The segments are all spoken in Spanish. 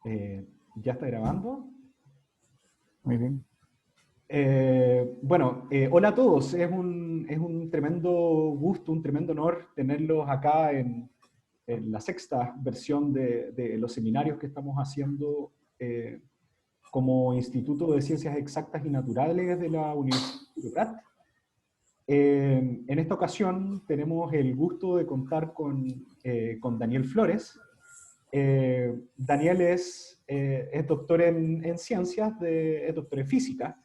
¿Ya está grabando? Muy bien. Hola a todos. Es un tremendo gusto, un tremendo honor tenerlos acá en la sexta versión de los seminarios que estamos haciendo como Instituto de Ciencias Exactas y Naturales de la Universidad de Prat. En esta ocasión tenemos el gusto de contar con Daniel Flores. Daniel es doctor en ciencias, es doctor en física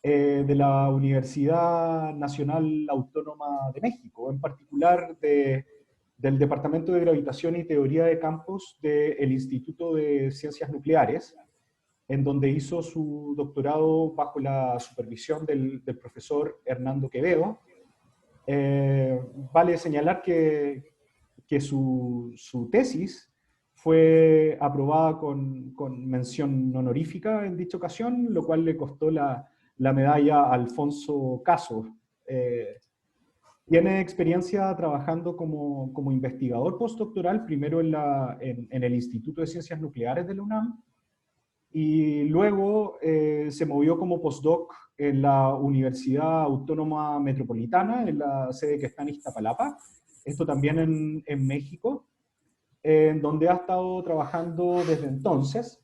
de la Universidad Nacional Autónoma de México, en particular del Departamento de Gravitación y Teoría de Campos del Instituto de Ciencias Nucleares, en donde hizo su doctorado bajo la supervisión del profesor Hernando Quevedo. Vale señalar que su tesis fue aprobada con mención honorífica en dicha ocasión, lo cual le costó la medalla Alfonso Caso. Tiene experiencia trabajando como investigador postdoctoral, primero en el Instituto de Ciencias Nucleares de la UNAM, y luego se movió como postdoc en la Universidad Autónoma Metropolitana, en la sede que está en Iztapalapa, esto también en México, en donde ha estado trabajando desde entonces.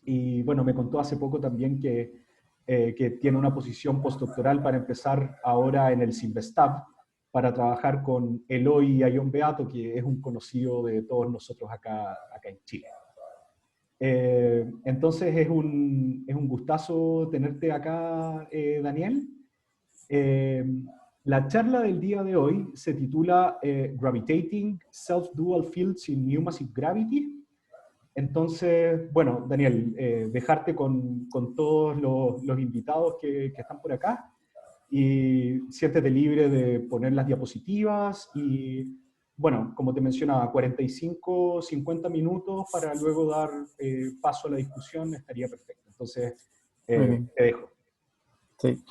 Y bueno, me contó hace poco también que tiene una posición postdoctoral para empezar ahora en el CIMBESTAB, para trabajar con Eloy Ayón Beato, que es un conocido de todos nosotros acá en Chile. Entonces es un gustazo tenerte acá, Daniel. Eh, la charla del día de hoy se titula Gravitating Self-Dual Fields in New Massive Gravity. Entonces, bueno, Daniel, dejarte con todos los invitados que están por acá y siéntete libre de poner las diapositivas y, bueno, como te mencionaba, 45, 50 minutos para luego dar paso a la discusión estaría perfecto. Entonces, Muy bien. te dejo. Sí.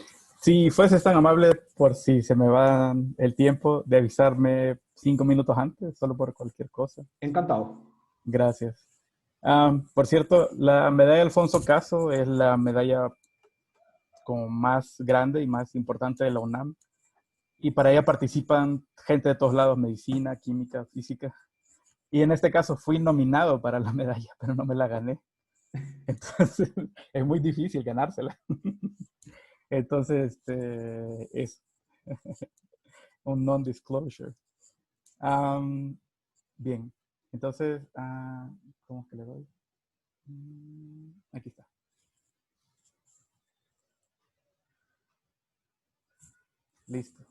Si fueses tan amable, por si se me va el tiempo, de avisarme 5 minutos antes, solo por cualquier cosa. Encantado. Gracias. Por cierto, la medalla Alfonso Caso es la medalla como más grande y más importante de la UNAM. Y para ella participan gente de todos lados, medicina, química, física. Y en este caso fui nominado para la medalla, pero no me la gané. Entonces, es muy difícil ganársela. Entonces, es un non-disclosure. Bien, entonces, ¿cómo que le doy? Aquí está. Listo.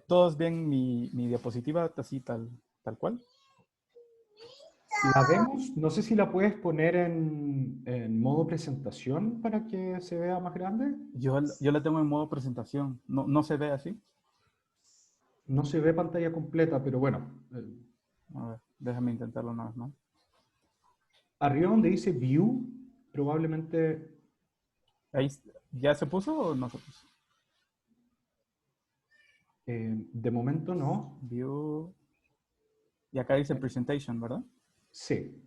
¿Todos ven mi diapositiva así tal cual? La vemos, no sé si la puedes poner en modo presentación para que se vea más grande. Yo la tengo en modo presentación. ¿No se ve así? No se ve pantalla completa, pero bueno. A ver, déjame intentarlo una vez más. Arriba donde dice View, probablemente... Ahí, ¿ya se puso o no se puso? de momento no. View. Y acá dice Presentation, ¿verdad? Sí.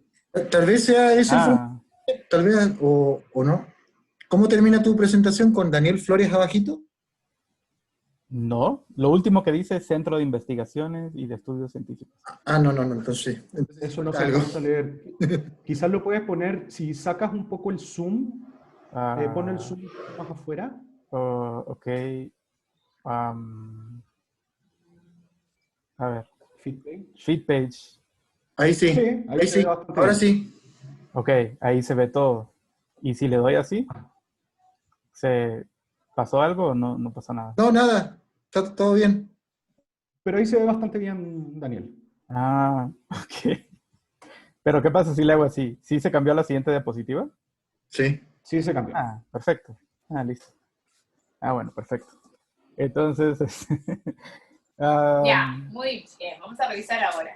Tal vez sea ese el formato, Ah, tal vez, o no. ¿Cómo termina tu presentación con Daniel Flores abajito? no. Lo último que dice es Centro de Investigaciones y de Estudios Científicos. No, entonces Eso no falta se algo. alcanza a leer. Quizás lo puedes poner, si sacas un poco el zoom, pon el zoom un poco más afuera. Ok. A ver. Feed page. Feed page. Sí, ahí Ahí se ve sí, bastante ahora bien. sí. Ok, ahí se ve todo. Y si le doy así, ¿se pasó algo o no pasó nada? No, nada, está todo bien. Pero ahí se ve bastante bien, Daniel. Ok. Pero ¿qué pasa si le hago así? ¿Sí se cambió a la siguiente diapositiva? Sí. Sí, se cambió. Perfecto. Listo. Bueno, perfecto. Entonces, Ya, muy bien. Vamos a revisar ahora.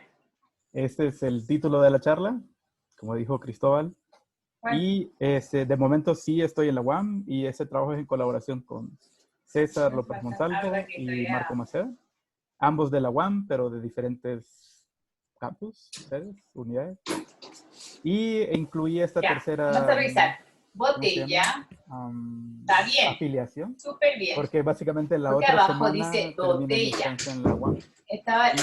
este es el título de la charla, como dijo Cristóbal. Y de momento sí estoy en la UAM y ese trabajo es en colaboración con César López Montalvo y Marco Maceda, ambos de la UAM, pero de diferentes campus, sedes, unidades. Y incluí esta tercera, vamos a revisar. ¿cómo se llama? Está bien. Afiliación. Súper bien. Porque básicamente la Porque otra abajo semana dice termina mi botella. estancia en la UAM.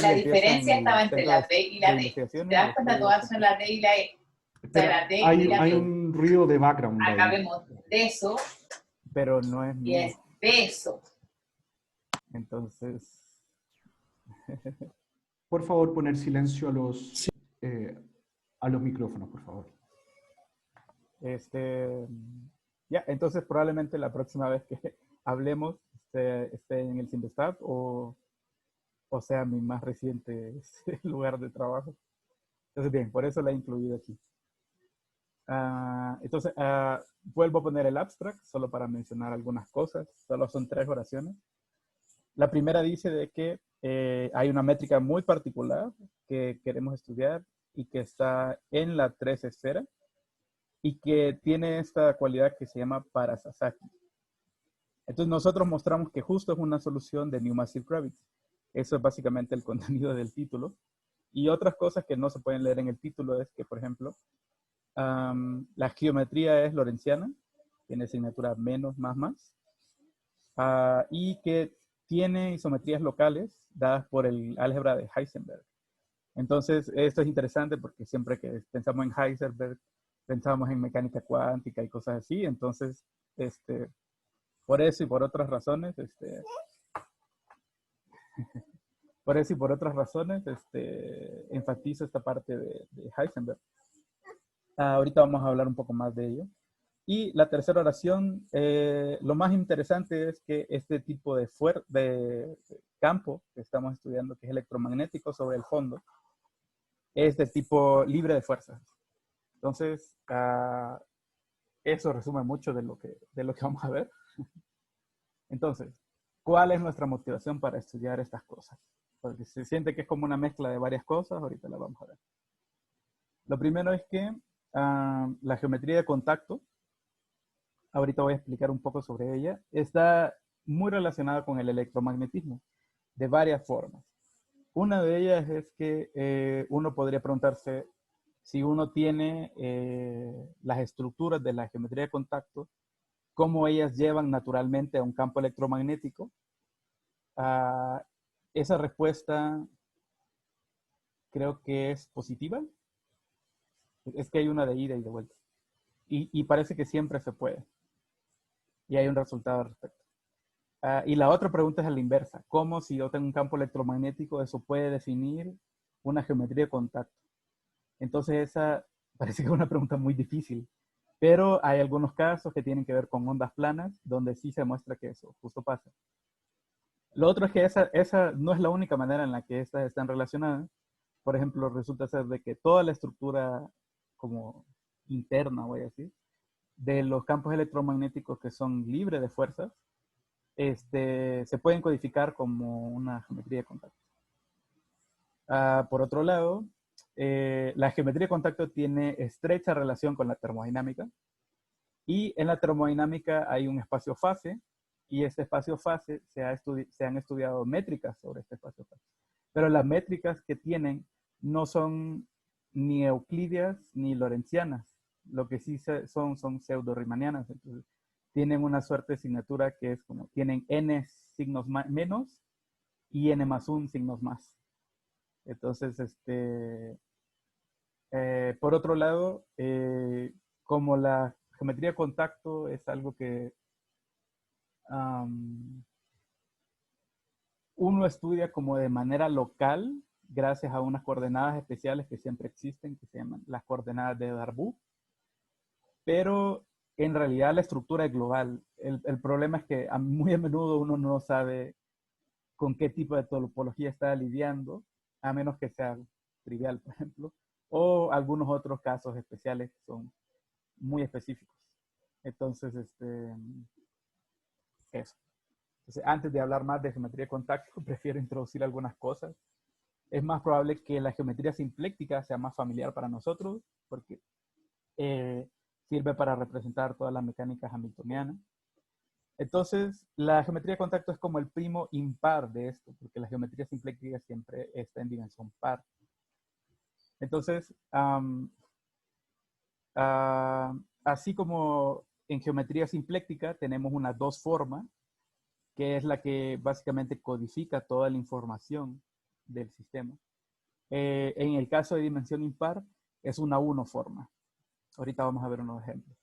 La diferencia estaba entre la B y la D. Si te das cuenta, todas son la D y la E. O sea, la D y la Hay B. un ruido de background Acá ahí. vemos beso. Pero no es Y mío. es beso. Entonces... Por favor, poner silencio a los micrófonos, por favor. Ya, entonces probablemente la próxima vez que hablemos esté en el Simvestab o sea mi más reciente lugar de trabajo. Entonces bien, por eso la he incluido aquí. Entonces, vuelvo a poner el abstract solo para mencionar algunas cosas. Solo son 3 oraciones. La primera dice de que hay una métrica muy particular que queremos estudiar y que está en la 3 esfera y que tiene esta cualidad que se llama Parasasaki. Entonces nosotros mostramos que justo es una solución de New Massive Gravity. Eso es básicamente el contenido del título. Y otras cosas que no se pueden leer en el título es que, por ejemplo, la geometría es lorentziana, tiene asignatura menos, más, y que tiene isometrías locales dadas por el álgebra de Heisenberg. Entonces, esto es interesante porque siempre que pensamos en Heisenberg, pensamos en mecánica cuántica y cosas así. Entonces, por eso y por otras razones, por eso y por otras razones, enfatizo esta parte de Heisenberg. Ahorita vamos a hablar un poco más de ello. Y la tercera oración, lo más interesante es que este tipo de campo que estamos estudiando, que es electromagnético sobre el fondo, es de tipo libre de fuerzas. Entonces, eso resume mucho de lo que vamos a ver. Entonces, ¿cuál es nuestra motivación para estudiar estas cosas? Porque se siente que es como una mezcla de varias cosas, ahorita la vamos a ver. Lo primero es que la geometría de contacto, ahorita voy a explicar un poco sobre ella, está muy relacionada con el electromagnetismo, de varias formas. Una de ellas es que uno podría preguntarse si uno tiene las estructuras de la geometría de contacto, cómo ellas llevan naturalmente a un campo electromagnético. Esa respuesta creo que es positiva. Es que hay una de ida y de vuelta. Y parece que siempre se puede. Y hay un resultado al respecto. Y la otra pregunta es a la inversa. ¿Cómo si yo tengo un campo electromagnético, eso puede definir una geometría de contacto? Entonces esa parece que es una pregunta muy difícil. Pero hay algunos casos que tienen que ver con ondas planas, donde sí se muestra que eso justo pasa. Lo otro es que esa no es la única manera en la que estas están relacionadas. Por ejemplo, resulta ser de que toda la estructura como interna, voy a decir, de los campos electromagnéticos que son libres de fuerzas, se pueden codificar como una geometría de contacto. Por otro lado, la geometría de contacto tiene estrecha relación con la termodinámica, y en la termodinámica hay un espacio-fase, y este espacio-fase se han estudiado métricas sobre este espacio-fase. Pero las métricas que tienen no son ni euclidias ni lorentzianas. Lo que sí son pseudo-riemannianas. Entonces, tienen una suerte de asignatura que es como, tienen n signos menos y n más 1 signos más. Entonces, por otro lado, como la geometría de contacto es algo que uno estudia como de manera local, gracias a unas coordenadas especiales que siempre existen, que se llaman las coordenadas de Darboux, pero en realidad la estructura es global. El problema es que muy a menudo uno no sabe con qué tipo de topología está lidiando, a menos que sea trivial, por ejemplo, o algunos otros casos especiales que son muy específicos. Entonces, eso. Entonces, antes de hablar más de geometría de contacto, prefiero introducir algunas cosas. Es más probable que la geometría simpléctica sea más familiar para nosotros, porque sirve para representar toda la mecánica hamiltoniana. Entonces, la geometría de contacto es como el primo impar de esto, porque la geometría simpléctica siempre está en dimensión par. Entonces, así como en geometría simpléctica tenemos una dos forma, que es la que básicamente codifica toda la información del sistema. En el caso de dimensión impar, es una uno forma. Ahorita vamos a ver unos ejemplos.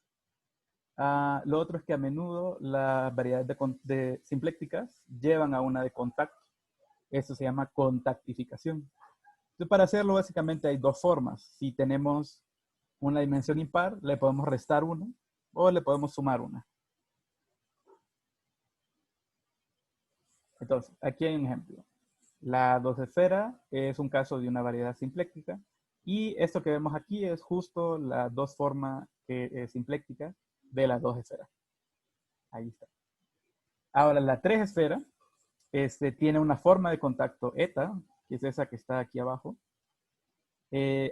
Lo otro es que a menudo las variedades de simplécticas llevan a una de contacto. Eso se llama contactificación. Entonces, para hacerlo, básicamente hay dos formas. Si tenemos una dimensión impar, le podemos restar una o le podemos sumar una. Entonces, aquí hay un ejemplo. La dos esfera es un caso de una variedad simpléctica y esto que vemos aquí es justo la dos forma simpléctica de las dos esferas. Ahí está. Ahora, la tres esfera tiene una forma de contacto eta, que es esa que está aquí abajo.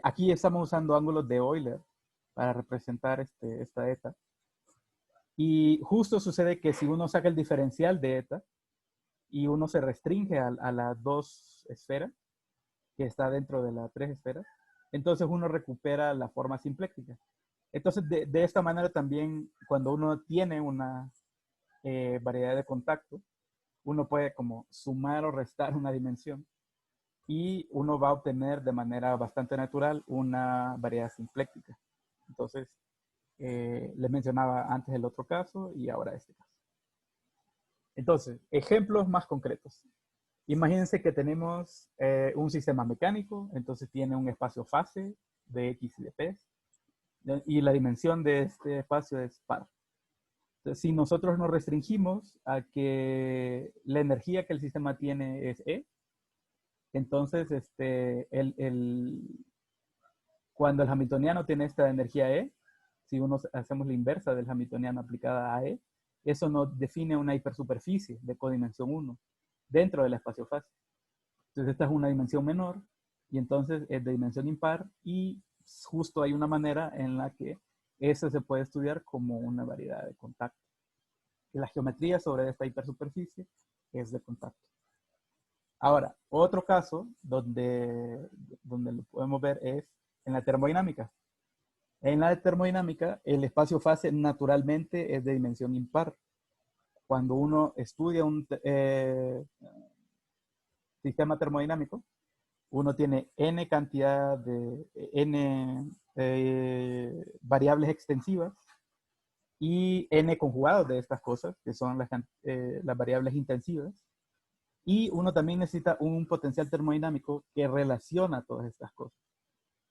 Aquí estamos usando ángulos de Euler para representar esta eta. Y justo sucede que si uno saca el diferencial de eta y uno se restringe a las dos esferas, que está dentro de las tres esferas, entonces uno recupera la forma simpléctica. Entonces, de esta manera también, cuando uno tiene una variedad de contacto, uno puede como sumar o restar una dimensión y uno va a obtener de manera bastante natural una variedad simpléctica. Entonces, les mencionaba antes el otro caso y ahora este caso. Entonces, ejemplos más concretos. Imagínense que tenemos un sistema mecánico, entonces tiene un espacio fase de X y de P, y la dimensión de este espacio es par. Entonces, si nosotros nos restringimos a que la energía que el sistema tiene es E, entonces cuando el hamiltoniano tiene esta energía E, si hacemos la inversa del hamiltoniano aplicada a E, eso nos define una hipersuperficie de codimensión 1 dentro del espacio fase. Entonces esta es una dimensión menor y entonces es de dimensión impar y justo hay una manera en la que eso se puede estudiar como una variedad de contacto. Y la geometría sobre esta hipersuperficie es de contacto. Ahora, otro caso donde lo podemos ver es en la termodinámica. En la termodinámica, el espacio fase naturalmente es de dimensión impar. Cuando uno estudia un sistema termodinámico, uno tiene n cantidad de variables extensivas y n conjugados de estas cosas, que son las variables intensivas. Y uno también necesita un potencial termodinámico que relaciona todas estas cosas.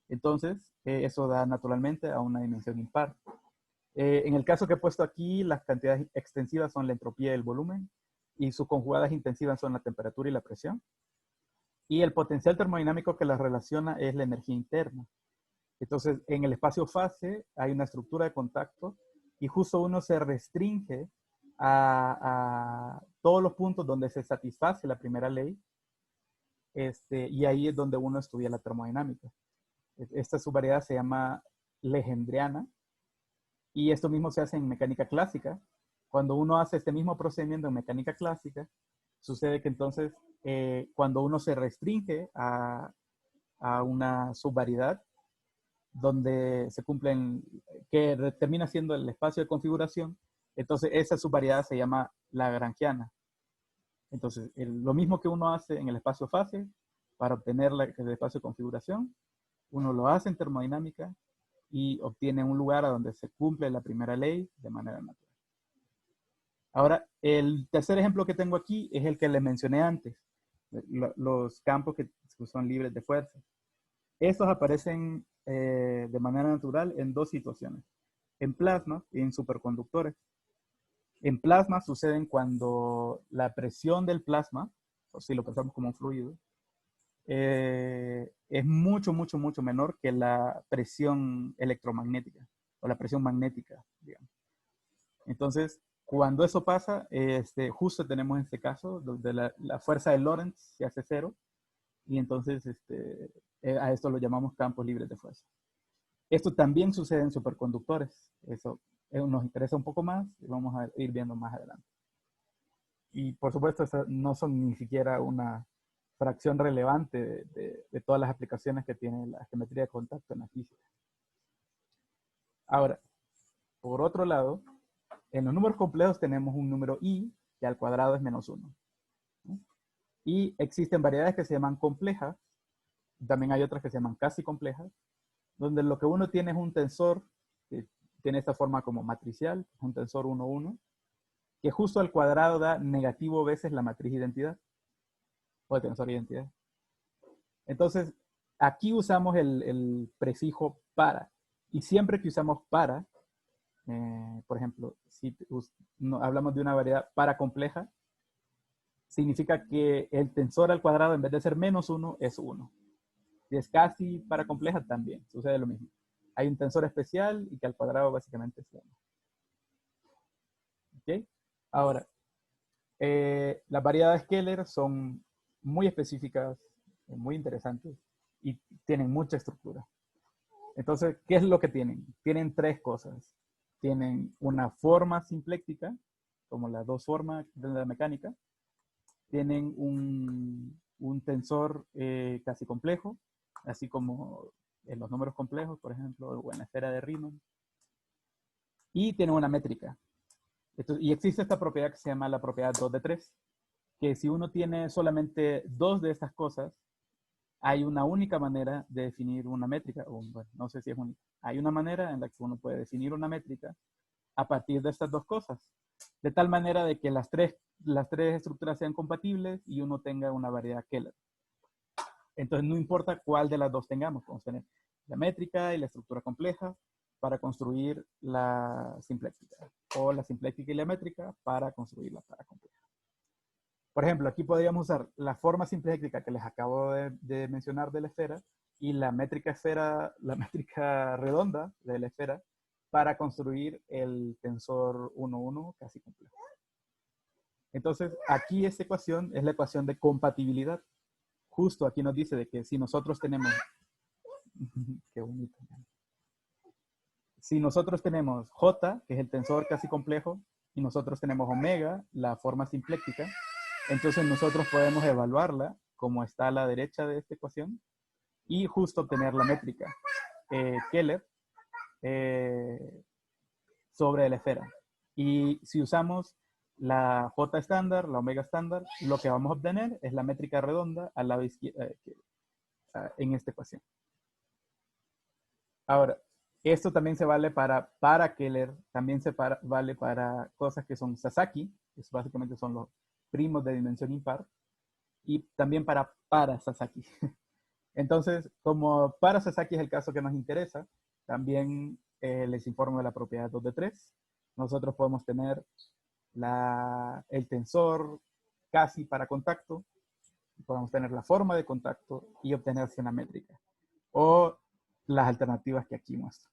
Entonces, eso da naturalmente a una dimensión impar. En el caso que he puesto aquí, las cantidades extensivas son la entropía y el volumen, y sus conjugadas intensivas son la temperatura y la presión. Y el potencial termodinámico que las relaciona es la energía interna. Entonces, en el espacio fase hay una estructura de contacto y justo uno se restringe a todos los puntos donde se satisface la primera ley, y ahí es donde uno estudia la termodinámica. Esta subvariedad se llama legendriana y esto mismo se hace en mecánica clásica. Cuando uno hace este mismo procedimiento en mecánica clásica, sucede que entonces cuando uno se restringe a una subvariedad donde se cumplen, que termina siendo el espacio de configuración, entonces esa subvariedad se llama lagrangiana. Entonces, lo mismo que uno hace en el espacio fase para obtener el espacio de configuración, uno lo hace en termodinámica y obtiene un lugar a donde se cumple la primera ley de manera natural. Ahora, el tercer ejemplo que tengo aquí es el que les mencioné antes, los campos que son libres de fuerza. Estos aparecen de manera natural en dos situaciones, en plasma y en superconductores. En plasma suceden cuando la presión del plasma, o si lo pensamos como un fluido, es mucho menor que la presión electromagnética o la presión magnética, digamos. Entonces, cuando eso pasa, justo tenemos este caso donde la fuerza de Lorentz se hace cero y entonces a esto lo llamamos campos libres de fuerza. Esto también sucede en superconductores. Eso nos interesa un poco más y vamos a ir viendo más adelante. Y por supuesto, esas no son ni siquiera una fracción relevante de todas las aplicaciones que tiene la geometría de contacto en la física. Ahora, por otro lado, en los números complejos tenemos un número i, que al cuadrado es -1. ¿No? Y existen variedades que se llaman complejas, también hay otras que se llaman casi complejas, donde lo que uno tiene es un tensor que tiene esta forma como matricial, un tensor 1, 1, que justo al cuadrado da negativo veces la matriz identidad, o el tensor identidad. Entonces, aquí usamos el prefijo para, y siempre que usamos para, por ejemplo, si hablamos de una variedad para compleja, significa que el tensor al cuadrado en vez de ser -1 es 1. Si es casi para compleja también, sucede lo mismo. Hay un tensor especial y que al cuadrado básicamente es 1. ¿Ok? Ahora, las variedades Keller son muy específicas, muy interesantes y tienen mucha estructura. Entonces, ¿qué es lo que tienen? Tienen tres cosas. Tienen una forma simpléctica, como las dos formas de la mecánica. Tienen un tensor casi complejo, así como en los números complejos, por ejemplo, o en la esfera de Riemann. Y tienen una métrica. Y existe esta propiedad que se llama la propiedad 2 de 3, que si uno tiene solamente dos de estas cosas, hay una única manera de definir una métrica, o bueno, no sé si es única. Hay una manera en la que uno puede definir una métrica a partir de estas dos cosas, de tal manera de que las tres estructuras sean compatibles y uno tenga una variedad Keller. Entonces no importa cuál de las dos tengamos, podemos tener la métrica y la estructura compleja para construir la simpléctica, o la simpléctica y la métrica para construir la paracompleja. Por ejemplo, aquí podríamos usar la forma simpléctica que les acabo de mencionar de la esfera y la métrica redonda de la esfera para construir el tensor 1, 1 casi complejo. Entonces, aquí esta ecuación es la ecuación de compatibilidad. Justo aquí nos dice de que si nosotros tenemos... Qué bonito. Si nosotros tenemos J, que es el tensor casi complejo, y nosotros tenemos omega, la forma simpléctica, entonces nosotros podemos evaluarla como está a la derecha de esta ecuación y justo obtener la métrica Keller sobre la esfera. Y si usamos la J estándar, la omega estándar, lo que vamos a obtener es la métrica redonda al lado izquierdo en esta ecuación. Ahora, esto también se vale para Keller, también vale para cosas que son Sasaki, que básicamente son los primos de dimensión impar, y también para Sasaki. Entonces, como para Sasaki es el caso que nos interesa, también les informo de la propiedad 2 de 3. Nosotros podemos tener el tensor casi para contacto, podemos tener la forma de contacto y obtener una métrica. O las alternativas que aquí muestro.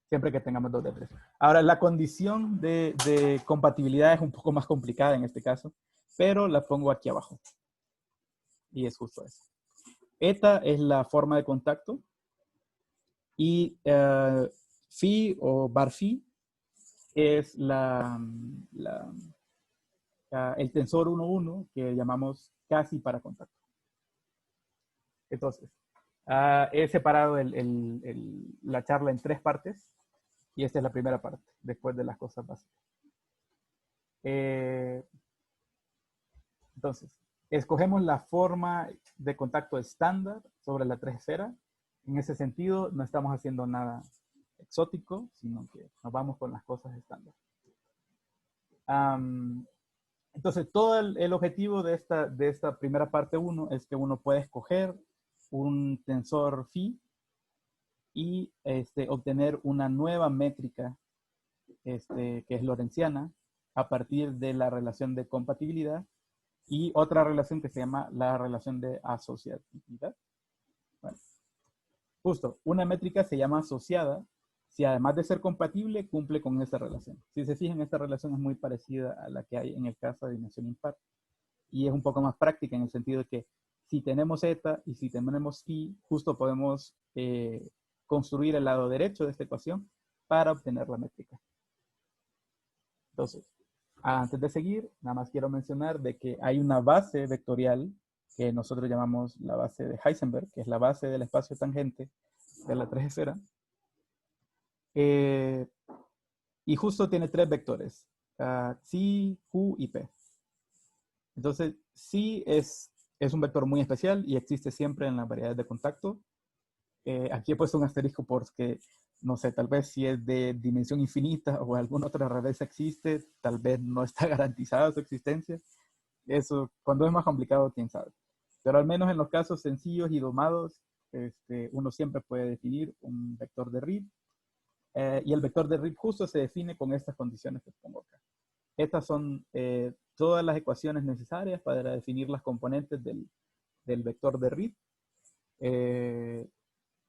Siempre que tengamos 2 de 3. Ahora, la condición de compatibilidad es un poco más complicada en este caso, pero la pongo aquí abajo. Y es justo eso. Eta es la forma de contacto y phi o bar phi es el tensor 1, 1 que llamamos casi para contacto. Entonces, he separado la charla en 3 partes y esta es la primera parte, después de las cosas básicas. Entonces, escogemos la forma de contacto estándar sobre la 3 esfera. En ese sentido, no estamos haciendo nada exótico, sino que nos vamos con las cosas estándar. Entonces, todo el objetivo de esta primera parte 1 es que uno puede escoger un tensor phi y obtener una nueva métrica que es lorentziana a partir de la relación de compatibilidad y otra relación que se llama la relación de asociatividad. Bueno, justo, una métrica se llama asociada si además de ser compatible cumple con esta relación. Si se fijan, esta relación es muy parecida a la que hay en el caso de dimensión impar y es un poco más práctica en el sentido de que si tenemos eta y si tenemos phi, justo podemos construir el lado derecho de esta ecuación para obtener la métrica. Entonces, antes de seguir, nada más quiero mencionar de que hay una base vectorial que nosotros llamamos la base de Heisenberg, que es la base del espacio tangente de la tres esfera. Y justo tiene tres vectores, Psi, Q y P. Entonces, Psi es un vector muy especial y existe siempre en las variedades de contacto. Aquí he puesto un asterisco porque, no sé, tal vez si es de dimensión infinita o alguna otra rareza existe, tal vez no está garantizada su existencia. Eso, cuando es más complicado, quién sabe. Pero al menos en los casos sencillos y domados, uno siempre puede definir un vector de Reed. Y el vector de Reed justo se define con estas condiciones que pongo acá. Estas son todas las ecuaciones necesarias para definir las componentes del vector de Reed.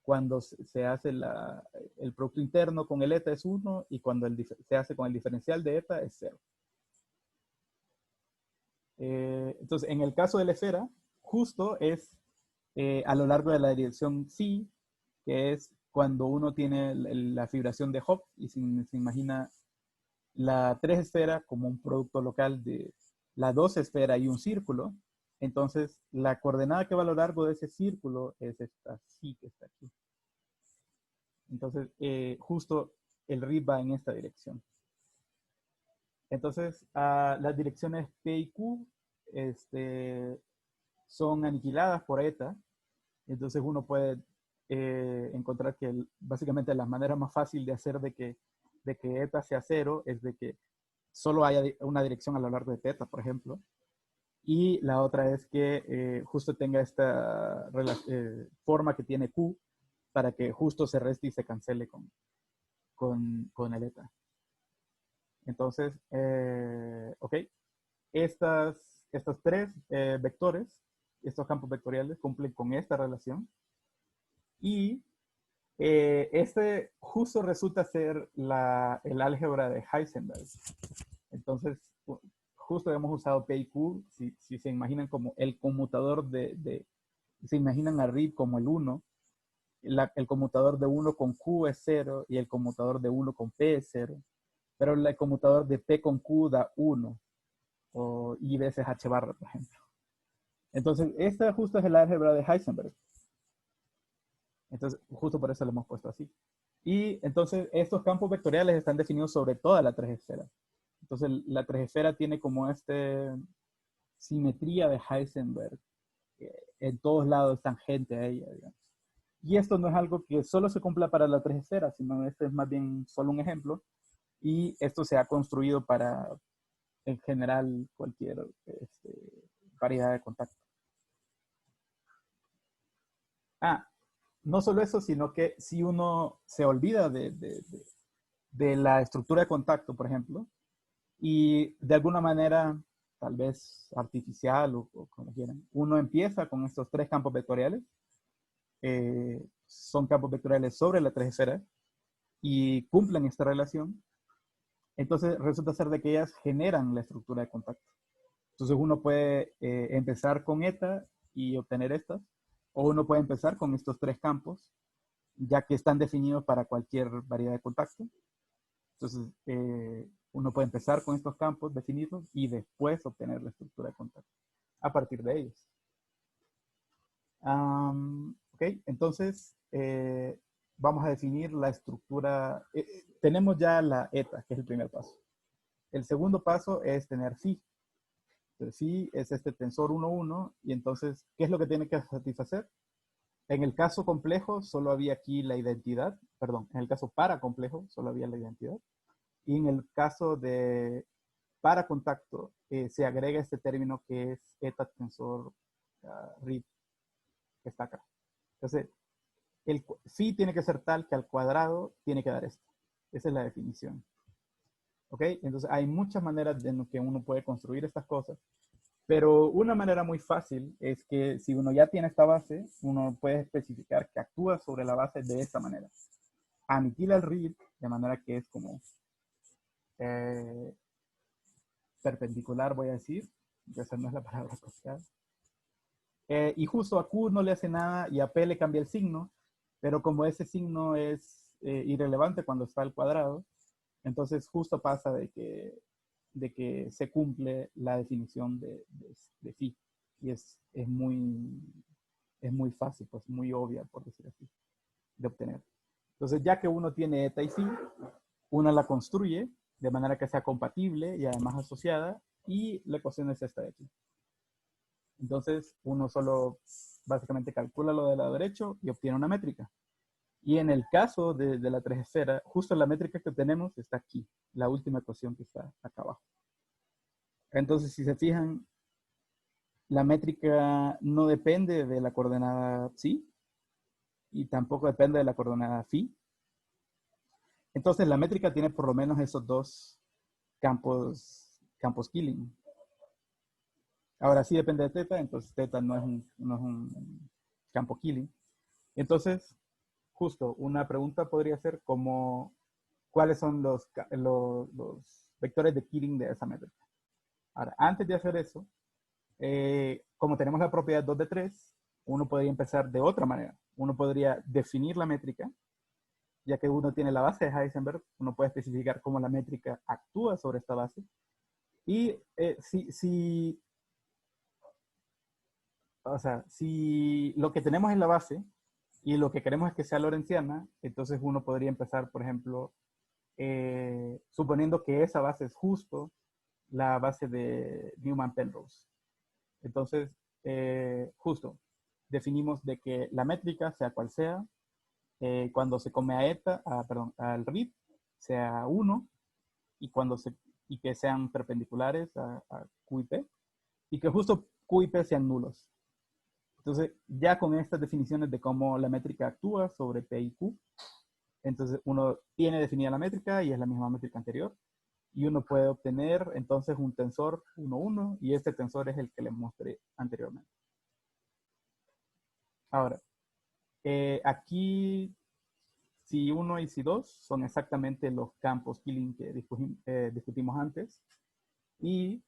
Cuando se hace el producto interno con el eta es 1 y cuando se hace con el diferencial de eta es 0. Entonces, en el caso de la esfera, justo es a lo largo de la dirección psi, que es cuando uno tiene la fibración de Hopf y se imagina la 3 esfera como un producto local de la 2 esfera y un círculo. Entonces, la coordenada que va a lo largo de ese círculo es esta psi que está aquí. Entonces, justo el Reed va en esta dirección. Entonces, las direcciones P y Q son aniquiladas por eta. Entonces, uno puede encontrar que básicamente la manera más fácil de hacer de que eta sea 0 es de que solo haya una dirección a lo largo de teta, por ejemplo. Y la otra es que justo tenga esta forma que tiene Q para que justo se reste y se cancele con el eta. Entonces, ok, estos tres vectores, estos campos vectoriales cumplen con esta relación. Y justo resulta ser el álgebra de Heisenberg. Entonces, justo hemos usado P y Q, si se imaginan como el conmutador se imaginan a Reed como el 1, el conmutador de 1 con Q es 0 y el conmutador de 1 con P es 0. Pero el conmutador de P con Q da 1, o I veces H barra, por ejemplo. Entonces, esta justo es el álgebra de Heisenberg. Entonces, justo por eso lo hemos puesto así. Y entonces, estos campos vectoriales están definidos sobre toda la tres esfera. Entonces, la tres esfera tiene como simetría de Heisenberg. En todos lados tangente a ella, digamos. Y esto no es algo que solo se cumpla para la tres esfera, sino este es más bien solo un ejemplo. Y esto se ha construido para, en general, cualquier variedad de contacto. No solo eso, sino que si uno se olvida de la estructura de contacto, por ejemplo, y de alguna manera, tal vez artificial o como quieran, uno empieza con estos tres campos vectoriales, son campos vectoriales sobre la tres esfera, y cumplen esta relación. Entonces resulta ser de que ellas generan la estructura de contacto. Entonces uno puede empezar con eta y obtener estas, o uno puede empezar con estos tres campos, ya que están definidos para cualquier variedad de contacto. Entonces uno puede empezar con estos campos definidos y después obtener la estructura de contacto a partir de ellos. Ok, entonces vamos a definir la estructura. Tenemos ya la eta, que es el primer paso. El segundo paso es tener phi. El phi es este tensor 1, 1, y entonces, ¿qué es lo que tiene que satisfacer? En el caso complejo, solo había aquí la identidad, perdón, en el caso para complejo, solo había la identidad, y en el caso de para contacto, se agrega este término que es eta tensor Reed, que está acá. Entonces, el phi tiene que ser tal que al cuadrado tiene que dar esto. Esa es la definición. ¿Ok? Entonces, hay muchas maneras en que uno puede construir estas cosas, pero una manera muy fácil es que si uno ya tiene esta base, uno puede especificar que actúa sobre la base de esta manera. Aniquila el Reed de manera que es como perpendicular, voy a decir. Esa no es la palabra asociada. Y justo a Q no le hace nada y a P le cambia el signo, Pero como ese signo es irrelevante cuando está al cuadrado, entonces justo pasa de que se cumple la definición de phi. Y es muy fácil, pues muy obvia, por decir así, de obtener. Entonces, ya que uno tiene eta y phi, uno la construye de manera que sea compatible y además asociada, y la ecuación es esta de aquí. Entonces, uno solo básicamente calcula lo del lado derecho y obtiene una métrica. Y en el caso de la tres esfera, justo la métrica que tenemos está aquí, la última ecuación que está acá abajo. Entonces, si se fijan, la métrica no depende de la coordenada psi y tampoco depende de la coordenada phi. Entonces, la métrica tiene por lo menos esos dos campos Killing. Ahora sí depende de teta, entonces teta no es un campo Killing. Entonces, justo una pregunta podría ser como, ¿cuáles son los vectores de Killing de esa métrica? Ahora, antes de hacer eso, como tenemos la propiedad 2 de 3, uno podría empezar de otra manera. Uno podría definir la métrica, ya que uno tiene la base de Heisenberg, uno puede especificar cómo la métrica actúa sobre esta base. Y si lo que tenemos es la base y lo que queremos es que sea lorentziana, entonces uno podría empezar, por ejemplo, suponiendo que esa base es justo la base de Newman-Penrose. Entonces, justo, definimos de que la métrica, sea cual sea, cuando se come a eta, al RIP, sea 1, y que sean perpendiculares a Q y P, y que justo Q y P sean nulos. Entonces, ya con estas definiciones de cómo la métrica actúa sobre P y Q, entonces uno tiene definida la métrica y es la misma métrica anterior, y uno puede obtener entonces un tensor 1, 1, y este tensor es el que les mostré anteriormente. Ahora, aquí Si1 y Si2 son exactamente los campos Killing que discutimos antes. Y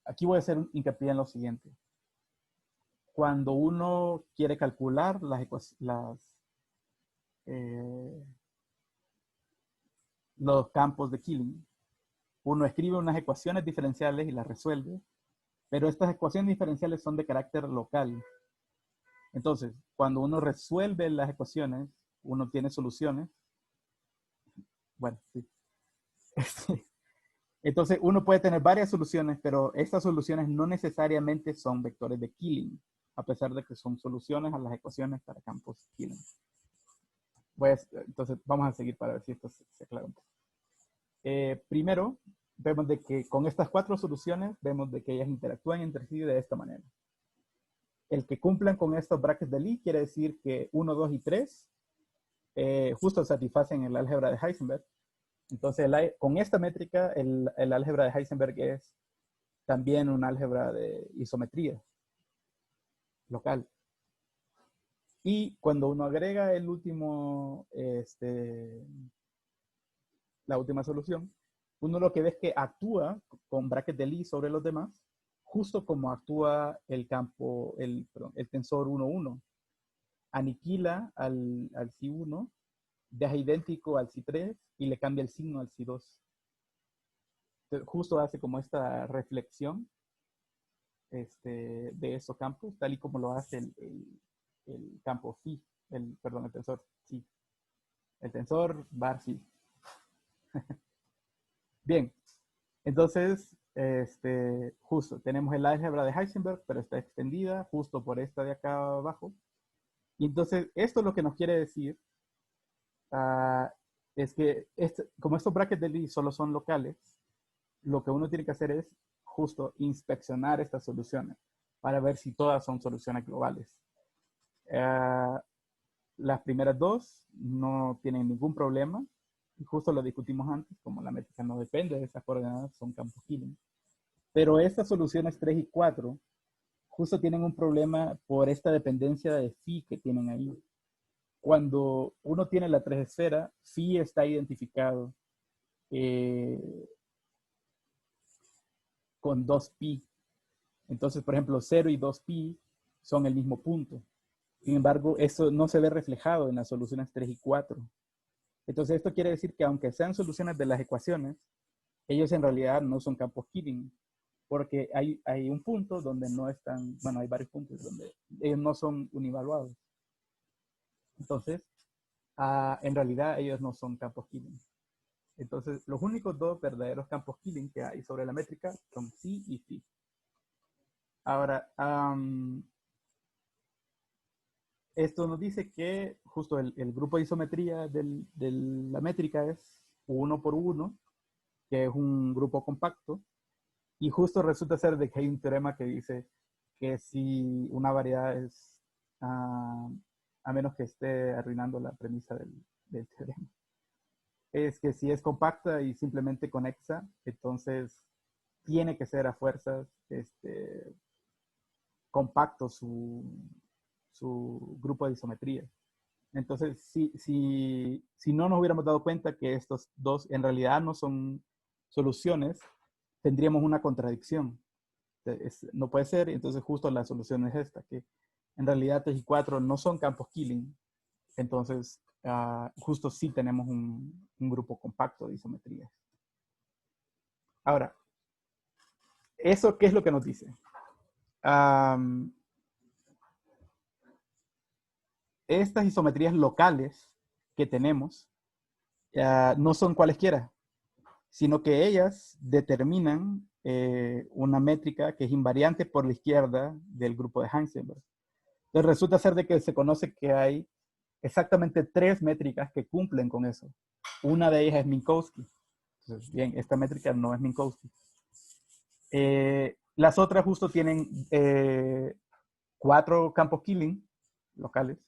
aquí voy a hacer un hincapié en lo siguiente. Cuando uno quiere calcular los campos de Killing, uno escribe unas ecuaciones diferenciales y las resuelve, pero estas ecuaciones diferenciales son de carácter local. Entonces, cuando uno resuelve las ecuaciones, uno tiene soluciones. Bueno, sí. Entonces, uno puede tener varias soluciones, pero estas soluciones no necesariamente son vectores de Killing, a pesar de que son soluciones a las ecuaciones para campos Killing. Entonces, vamos a seguir para ver si esto se aclara un poco. Primero, vemos de que con estas 4 soluciones, vemos de que ellas interactúan entre sí de esta manera. El que cumplan con estos brackets de Lie quiere decir que 1, 2 y 3 justo satisfacen el álgebra de Heisenberg. Entonces, con esta métrica, el álgebra de Heisenberg es también un álgebra de isometría local. Y cuando uno agrega la última solución, uno lo que ve es que actúa con brackets de Lie sobre los demás, justo como actúa el tensor 1, 1. Aniquila al Si1, deja idéntico al Si3 y le cambia el signo al Si2. Entonces, justo hace como esta reflexión de esos campos, tal y como lo hace el campo phi, el tensor phi. El tensor bar phi. Bien, entonces, justo, tenemos el álgebra de Heisenberg, pero está extendida justo por esta de acá abajo. Y entonces, esto lo que nos quiere decir es que como estos brackets de Lie solo son locales, lo que uno tiene que hacer es justo inspeccionar estas soluciones para ver si todas son soluciones globales. Las primeras 2 no tienen ningún problema, y justo lo discutimos antes, como la métrica no depende de esas coordenadas, son campos Killing. Pero estas soluciones 3 y 4 justo tienen un problema por esta dependencia de phi que tienen ahí. Cuando uno tiene la tres esfera, phi está identificado con 2pi. Entonces, por ejemplo, 0 y 2pi son el mismo punto. Sin embargo, eso no se ve reflejado en las soluciones 3 y 4. Entonces, esto quiere decir que aunque sean soluciones de las ecuaciones, ellos en realidad no son campos Killing, porque hay un punto donde no están, bueno, hay varios puntos donde ellos no son univaluados. Entonces, en realidad ellos no son campos Killing. Entonces, los únicos dos verdaderos campos Killing que hay sobre la métrica son phi y phi. Ahora, esto nos dice que justo el grupo de isometría de la métrica es 1 por 1, que es un grupo compacto, y justo resulta ser de que hay un teorema que dice que si una variedad es, a menos que esté arruinando la premisa del teorema, es que si es compacta y simplemente conexa, entonces tiene que ser a fuerzas compacto su grupo de isometría. Entonces, si no nos hubiéramos dado cuenta que estos dos en realidad no son soluciones, tendríamos una contradicción. No puede ser, entonces justo la solución es esta, que en realidad 3 y 4 no son campos Killing, entonces justo sí tenemos un grupo compacto de isometría. Ahora, ¿eso qué es lo que nos dice? Estas isometrías locales que tenemos no son cualesquiera, sino que ellas determinan una métrica que es invariante por la izquierda del grupo de Heisenberg. Entonces resulta ser de que se conoce que hay exactamente 3 métricas que cumplen con eso. Una de ellas es Minkowski. Entonces, bien, esta métrica no es Minkowski. Las otras justo tienen 4 campos Killing locales.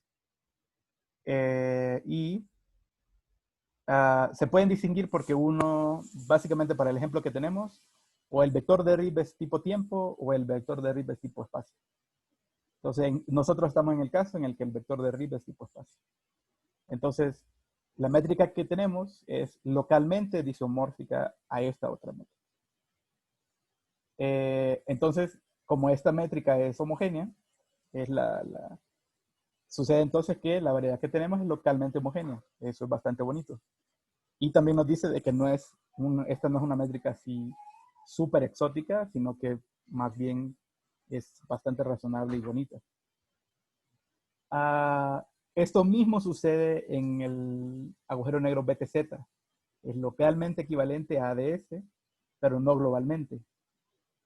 Y se pueden distinguir porque uno, básicamente para el ejemplo que tenemos, o el vector de Rib es tipo tiempo o el vector de Rib es tipo espacio. Entonces, nosotros estamos en el caso en el que el vector de Rib es tipo espacio. Entonces, la métrica que tenemos es localmente disomórfica a esta otra métrica. Entonces, como esta métrica es homogénea, es sucede entonces que la variedad que tenemos es localmente homogénea. Eso es bastante bonito. Y también nos dice de que esta no es una métrica así súper exótica, sino que más bien es bastante razonable y bonita. Esto mismo sucede en el agujero negro BTZ. Es localmente equivalente a ADS, pero no globalmente.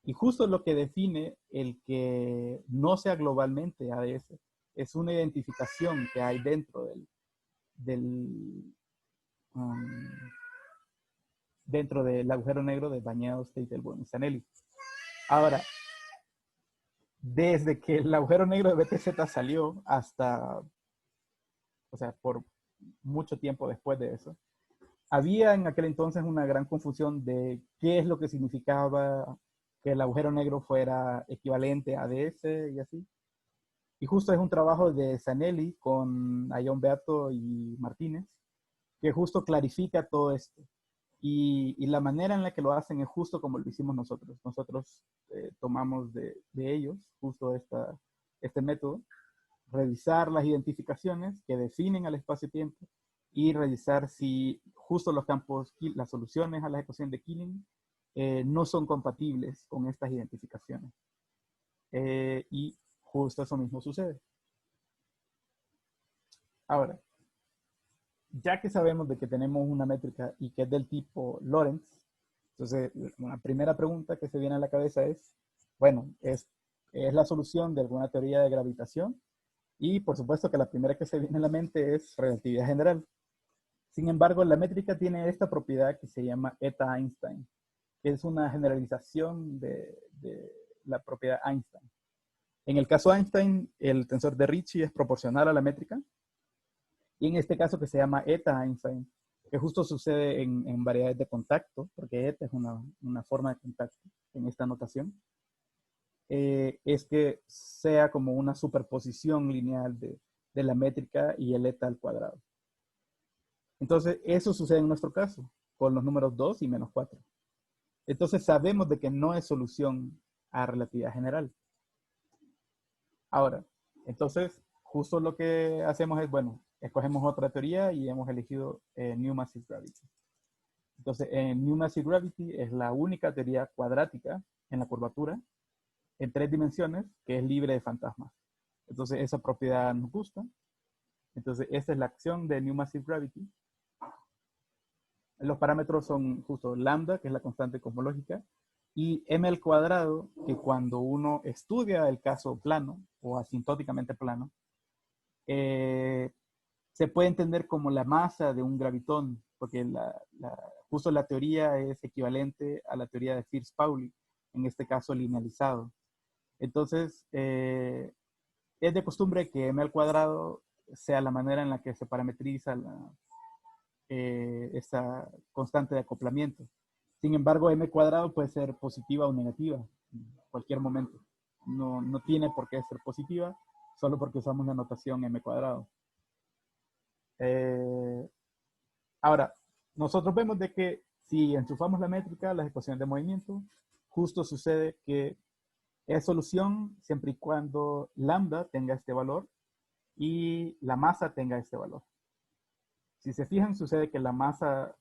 Y justo lo que define el que no sea globalmente ADS es una identificación que hay dentro dentro del agujero negro de Bañados, Teitelbaum y Zanelli. Ahora, desde que el agujero negro de BTZ salió hasta, o sea, por mucho tiempo después de eso, había en aquel entonces una gran confusión de qué es lo que significaba que el agujero negro fuera equivalente a ADS y así. Y justo es un trabajo de Zanelli con Ayón Beato y Martínez, que justo clarifica todo esto. Y la manera en la que lo hacen es justo como lo hicimos nosotros. Nosotros tomamos de ellos justo este método, revisar las identificaciones que definen al espacio-tiempo y revisar si justo los campos, las soluciones a la ecuación de Killing no son compatibles con estas identificaciones. Y justo eso mismo sucede. Ahora, ya que sabemos de que tenemos una métrica y que es del tipo Lorentz, entonces una primera pregunta que se viene a la cabeza es, bueno, ¿es la solución de alguna teoría de gravitación? Y por supuesto que la primera que se viene a la mente es relatividad general. Sin embargo, la métrica tiene esta propiedad que se llama eta Einstein, que es una generalización de la propiedad Einstein. En el caso Einstein, el tensor de Ricci es proporcional a la métrica. Y en este caso que se llama eta Einstein, que justo sucede en variedades de contacto, porque eta es una forma de contacto en esta notación, es que sea como una superposición lineal de la métrica y el eta al cuadrado. Entonces, eso sucede en nuestro caso, con los números 2 y menos 4. Entonces, sabemos de que no es solución a relatividad general. Ahora, entonces, justo lo que hacemos es, bueno, escogemos otra teoría y hemos elegido New Massive Gravity. Entonces, New Massive Gravity es la única teoría cuadrática en la curvatura en 3 dimensiones que es libre de fantasmas. Entonces, esa propiedad nos gusta. Entonces, esa es la acción de New Massive Gravity. Los parámetros son justo lambda, que es la constante cosmológica, y m al cuadrado, que cuando uno estudia el caso plano o asintóticamente plano, se puede entender como la masa de un gravitón, porque justo la teoría es equivalente a la teoría de Fierz-Pauli, en este caso linealizado. Entonces, es de costumbre que m al cuadrado sea la manera en la que se parametriza esta constante de acoplamiento. Sin embargo, m cuadrado puede ser positiva o negativa en cualquier momento. No tiene por qué ser positiva, solo porque usamos la notación m cuadrado. Ahora, nosotros vemos de que si enchufamos la métrica, las ecuaciones de movimiento, justo sucede que es solución siempre y cuando lambda tenga este valor y la masa tenga este valor. Si se fijan, sucede que la masa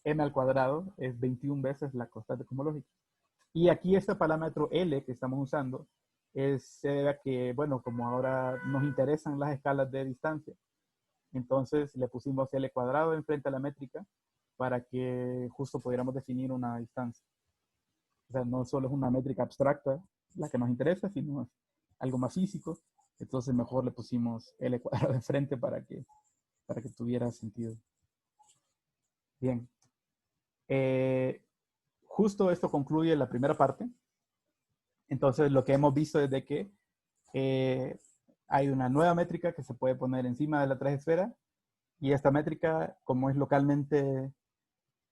m al cuadrado es 21 veces la constante cosmológica. Y aquí este parámetro L que estamos usando se debe a que, bueno, como ahora nos interesan las escalas de distancia, entonces le pusimos L cuadrado enfrente a la métrica para que justo pudiéramos definir una distancia. O sea, no solo es una métrica abstracta la que nos interesa, sino es algo más físico. Entonces mejor le pusimos L cuadrado enfrente para que tuviera sentido. Bien. Justo esto concluye la primera parte. Entonces lo que hemos visto es de que hay una nueva métrica que se puede poner encima de la 3 esfera, y esta métrica, como es localmente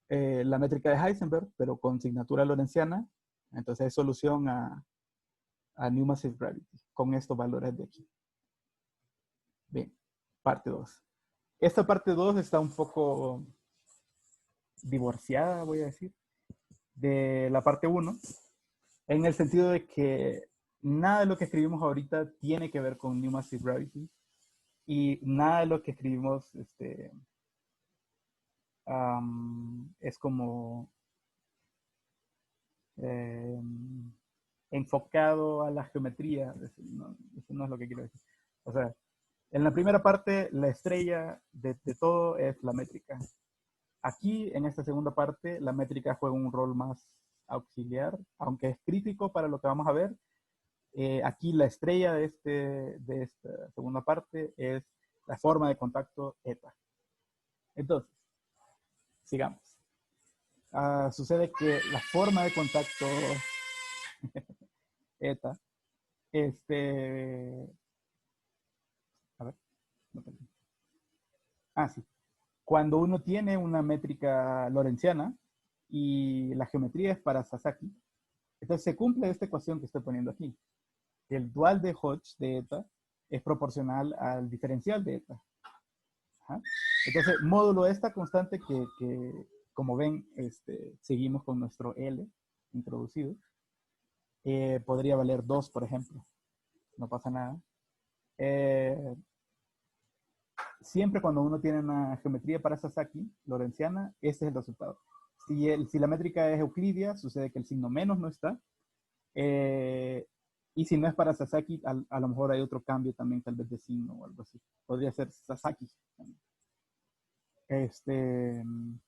la métrica de Heisenberg, pero con signatura lorentziana, entonces es solución a New Massive Gravity con estos valores de aquí. Bien, parte 2. Esta parte 2 está un poco divorciada, voy a decir, de la parte 1, en el sentido de que nada de lo que escribimos ahorita tiene que ver con New Massive Gravity, y nada de lo que escribimos es como enfocado a la geometría. Eso no es lo que quiero decir. O sea, en la primera parte, la estrella de todo es la métrica. Aquí, en esta segunda parte, la métrica juega un rol más auxiliar, aunque es crítico para lo que vamos a ver. Aquí la estrella de esta segunda parte es la forma de contacto eta. Entonces, sigamos. Sucede que la forma de contacto eta, a ver, no tengo. Sí. Cuando uno tiene una métrica lorentziana y la geometría es para Sasaki, entonces se cumple esta ecuación que estoy poniendo aquí. El dual de Hodge de eta es proporcional al diferencial de eta. Ajá. Entonces, módulo de esta constante que como ven, seguimos con nuestro L introducido, podría valer 2, por ejemplo. No pasa nada. Siempre cuando uno tiene una geometría para Sasaki, lorentziana, ese es el resultado. Si la métrica es euclidia, sucede que el signo menos no está. Y si no es para Sasaki, a lo mejor hay otro cambio también, tal vez de signo o algo así. Podría ser Sasaki también.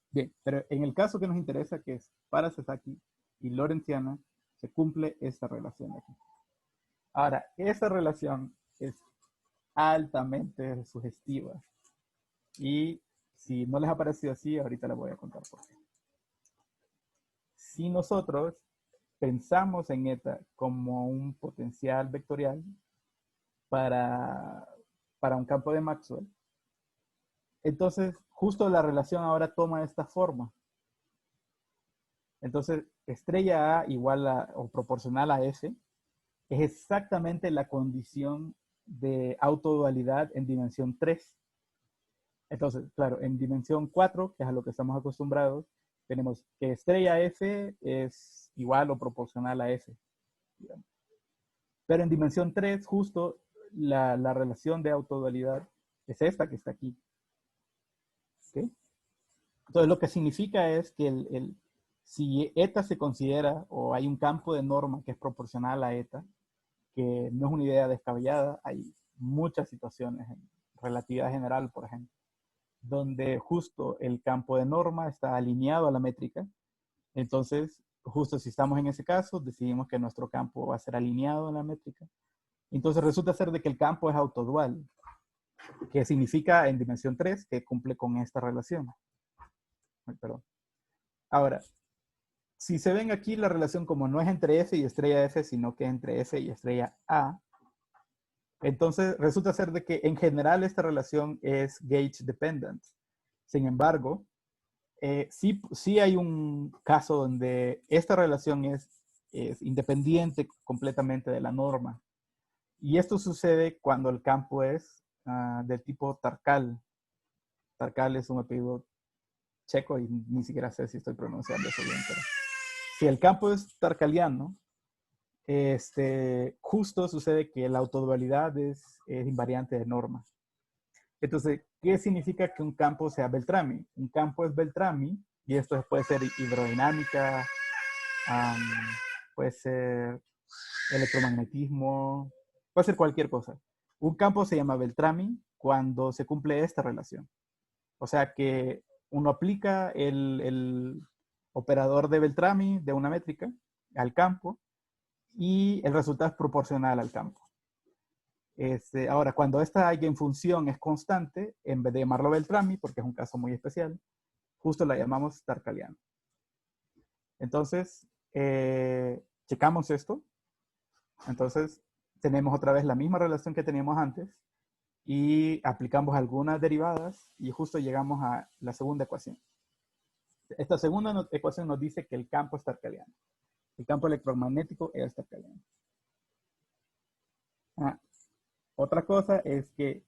Bien, pero en el caso que nos interesa, que es para Sasaki y lorentziana, se cumple esta relación aquí. Ahora, esta relación es altamente sugestiva. Y si no les ha parecido así, ahorita les voy a contar por qué. Si nosotros pensamos en eta como un potencial vectorial para un campo de Maxwell, entonces justo la relación ahora toma esta forma. Entonces, estrella A igual a o proporcional a F es exactamente la condición de autodualidad en dimensión 3. Entonces, claro, en dimensión 4, que es a lo que estamos acostumbrados, tenemos que estrella F es igual o proporcional a F, digamos. Pero en dimensión 3, justo la relación de autodualidad es esta que está aquí. ¿Okay? Entonces, lo que significa es que si eta se considera, o hay un campo de norma que es proporcional a eta, que no es una idea descabellada, hay muchas situaciones en relatividad general, por ejemplo, donde justo el campo de norma está alineado a la métrica. Entonces, justo si estamos en ese caso, decidimos que nuestro campo va a ser alineado a la métrica. Entonces, resulta ser de que el campo es autodual, que significa en dimensión 3 que cumple con esta relación. Ay, perdón. Ahora, si se ven aquí la relación como no es entre F y estrella F, sino que es entre F y estrella A, entonces resulta ser de que en general esta relación es gauge dependent. Sin embargo, sí hay un caso donde esta relación es independiente completamente de la norma. Y esto sucede cuando el campo es del tipo Tarkal. Tarkal es un apellido checo y ni siquiera sé si estoy pronunciando eso bien, pero si el campo es tarkaliano, justo sucede que la autodualidad es invariante de norma. Entonces, ¿qué significa que un campo sea Beltrami? Un campo es Beltrami, y esto puede ser hidrodinámica, puede ser electromagnetismo, puede ser cualquier cosa. Un campo se llama Beltrami cuando se cumple esta relación. O sea que uno aplica el operador de Beltrami de una métrica al campo y el resultado es proporcional al campo. Ahora, cuando esta eigenfunción es constante, en vez de llamarlo Beltrami, porque es un caso muy especial, justo la llamamos tarkaliano. Entonces, checamos esto. Entonces, tenemos otra vez la misma relación que teníamos antes y aplicamos algunas derivadas y justo llegamos a la segunda ecuación. Esta segunda ecuación nos dice que el campo es tarkaliano. El campo electromagnético es tarkaliano. Otra cosa es que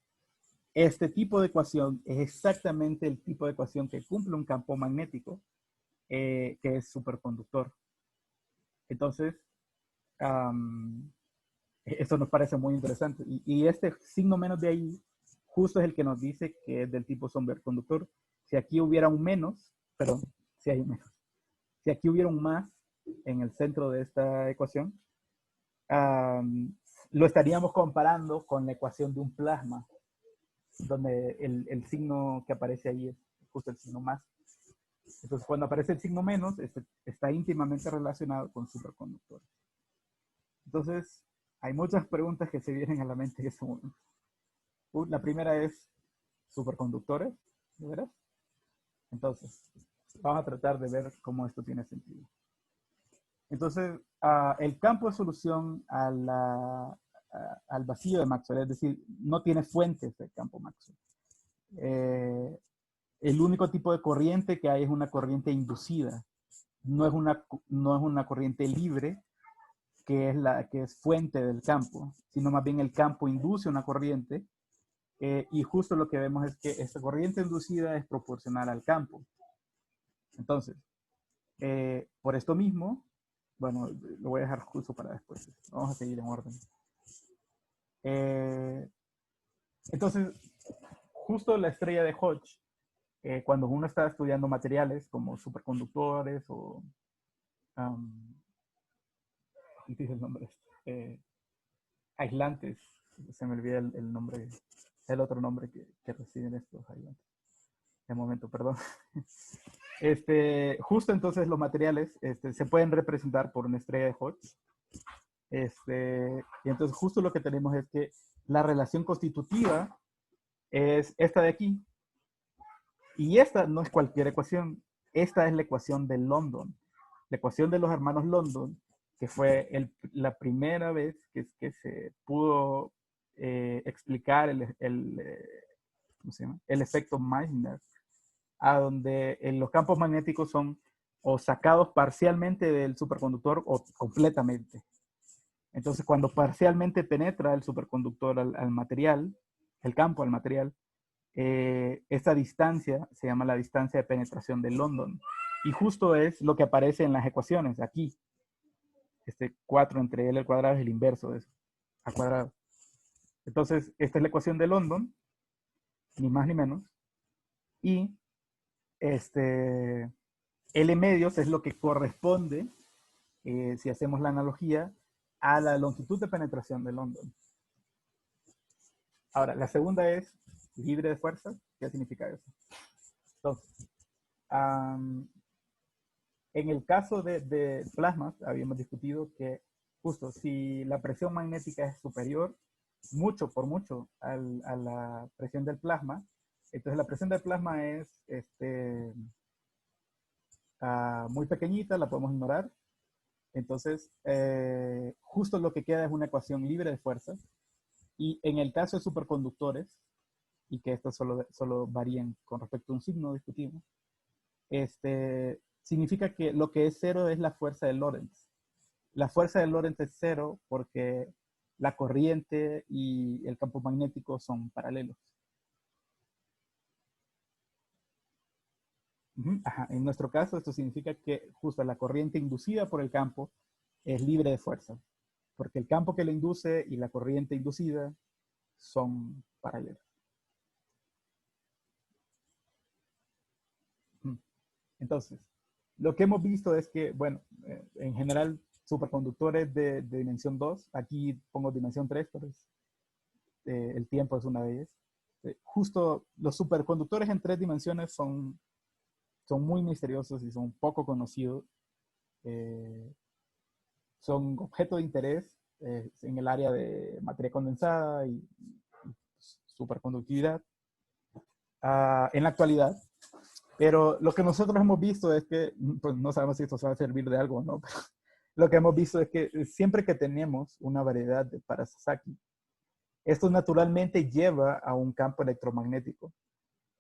este tipo de ecuación es exactamente el tipo de ecuación que cumple un campo magnético que es superconductor. Entonces, esto nos parece muy interesante. Y este signo menos de ahí justo es el que nos dice que es del tipo superconductor. Si aquí hubiera un menos, perdón, si hay un menos. Si aquí hubiera un más en el centro de esta ecuación, lo estaríamos comparando con la ecuación de un plasma, donde el signo que aparece ahí es justo el signo más. Entonces, cuando aparece el signo menos, está íntimamente relacionado con superconductores. Entonces, hay muchas preguntas que se vienen a la mente en ese momento. La primera es, ¿superconductores? ¿De veras? Entonces, vamos a tratar de ver cómo esto tiene sentido. Entonces, el campo de solución al vacío de Maxwell, es decir, no tiene fuentes de campo Maxwell. El único tipo de corriente que hay es una corriente inducida. No es una corriente libre que es fuente del campo, sino más bien el campo induce una corriente y justo lo que vemos es que esta corriente inducida es proporcional al campo. Entonces, por esto mismo, bueno, lo voy a dejar justo para después. Vamos a seguir en orden. Entonces, justo la estrella de Hodge, cuando uno está estudiando materiales como superconductores o ¿qué dice el nombre? Aislantes. Se me olvida el nombre, el otro nombre que reciben estos aislantes. De momento, perdón. Justo entonces los materiales se pueden representar por una estrella de Hodge. Y entonces justo lo que tenemos es que la relación constitutiva es esta de aquí. Y esta no es cualquier ecuación. Esta es la ecuación de London. La ecuación de los hermanos London, que fue la primera vez que se pudo explicar ¿cómo se llama? El efecto Meissner, a donde los campos magnéticos son o sacados parcialmente del superconductor o completamente. Entonces, cuando parcialmente penetra el superconductor al material, el campo al material, esta distancia se llama la distancia de penetración de London. Y justo es lo que aparece en las ecuaciones, aquí. 4 entre L al cuadrado es el inverso de eso, al cuadrado. Entonces, esta es la ecuación de London, ni más ni menos. Y L medios es lo que corresponde, si hacemos la analogía, a la longitud de penetración de London. Ahora, la segunda es libre de fuerza. ¿Qué significa eso? Entonces, en el caso de plasmas, habíamos discutido que justo si la presión magnética es superior, por mucho, a la presión del plasma, entonces la presión del plasma es muy pequeñita, la podemos ignorar. Entonces, justo lo que queda es una ecuación libre de fuerzas. Y en el caso de superconductores, y que estos solo varían con respecto a un signo discutido, significa que lo que es cero es la fuerza de Lorentz. La fuerza de Lorentz es cero porque la corriente y el campo magnético son paralelos. Ajá. En nuestro caso, esto significa que justo la corriente inducida por el campo es libre de fuerza, porque el campo que lo induce y la corriente inducida son paralelos. Entonces, lo que hemos visto es que, bueno, en general, superconductores de dimensión 2, aquí pongo dimensión 3, pero el tiempo es una de ellas. Justo los superconductores en 3 dimensiones son muy misteriosos y son poco conocidos. Son objeto de interés en el área de materia condensada y superconductividad en la actualidad. Pero lo que nosotros hemos visto es que, pues no sabemos si esto se va a servir de algo o no, pero lo que hemos visto es que siempre que tenemos una variedad de Parasasaki, esto naturalmente lleva a un campo electromagnético.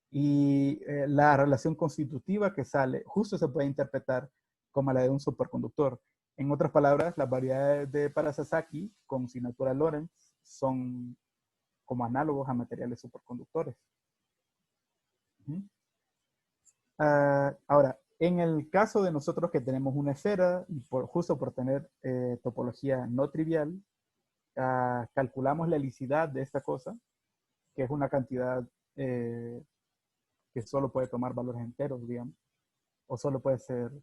Y la relación constitutiva que sale justo se puede interpretar como la de un superconductor. En otras palabras, las variedades de Parasasaki con signatura Lorentz son como análogos a materiales superconductores. Ahora, en el caso de nosotros que tenemos una esfera, y justo por tener topología no trivial, calculamos la helicidad de esta cosa, que es una cantidad que solo puede tomar valores enteros, digamos, o solo puede ser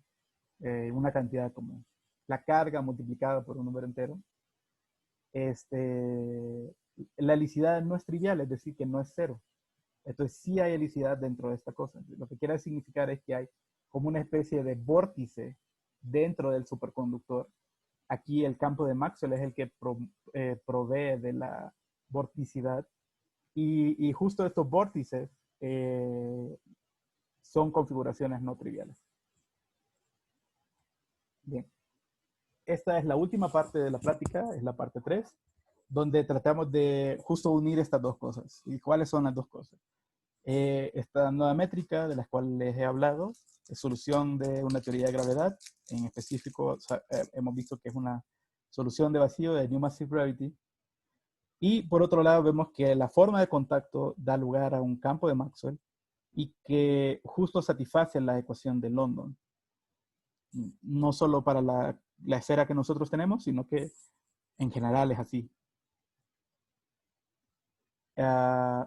una cantidad como la carga multiplicada por un número entero. La helicidad no es trivial, es decir, que no es cero. Entonces sí hay helicidad dentro de esta cosa. Lo que quiere significar es que hay como una especie de vórtice dentro del superconductor. Aquí el campo de Maxwell es el que provee de la vorticidad. Y justo estos vórtices son configuraciones no triviales. Bien. Esta es la última parte de la plática, es la parte 3, donde tratamos de justo unir estas dos cosas. ¿Y cuáles son las dos cosas? Esta nueva métrica de la cual les he hablado, es solución de una teoría de gravedad, en específico hemos visto que es una solución de vacío de New Massive Gravity, y por otro lado vemos que la forma de contacto da lugar a un campo de Maxwell y que justo satisface la ecuación de London, no solo para la esfera que nosotros tenemos, sino que en general es así.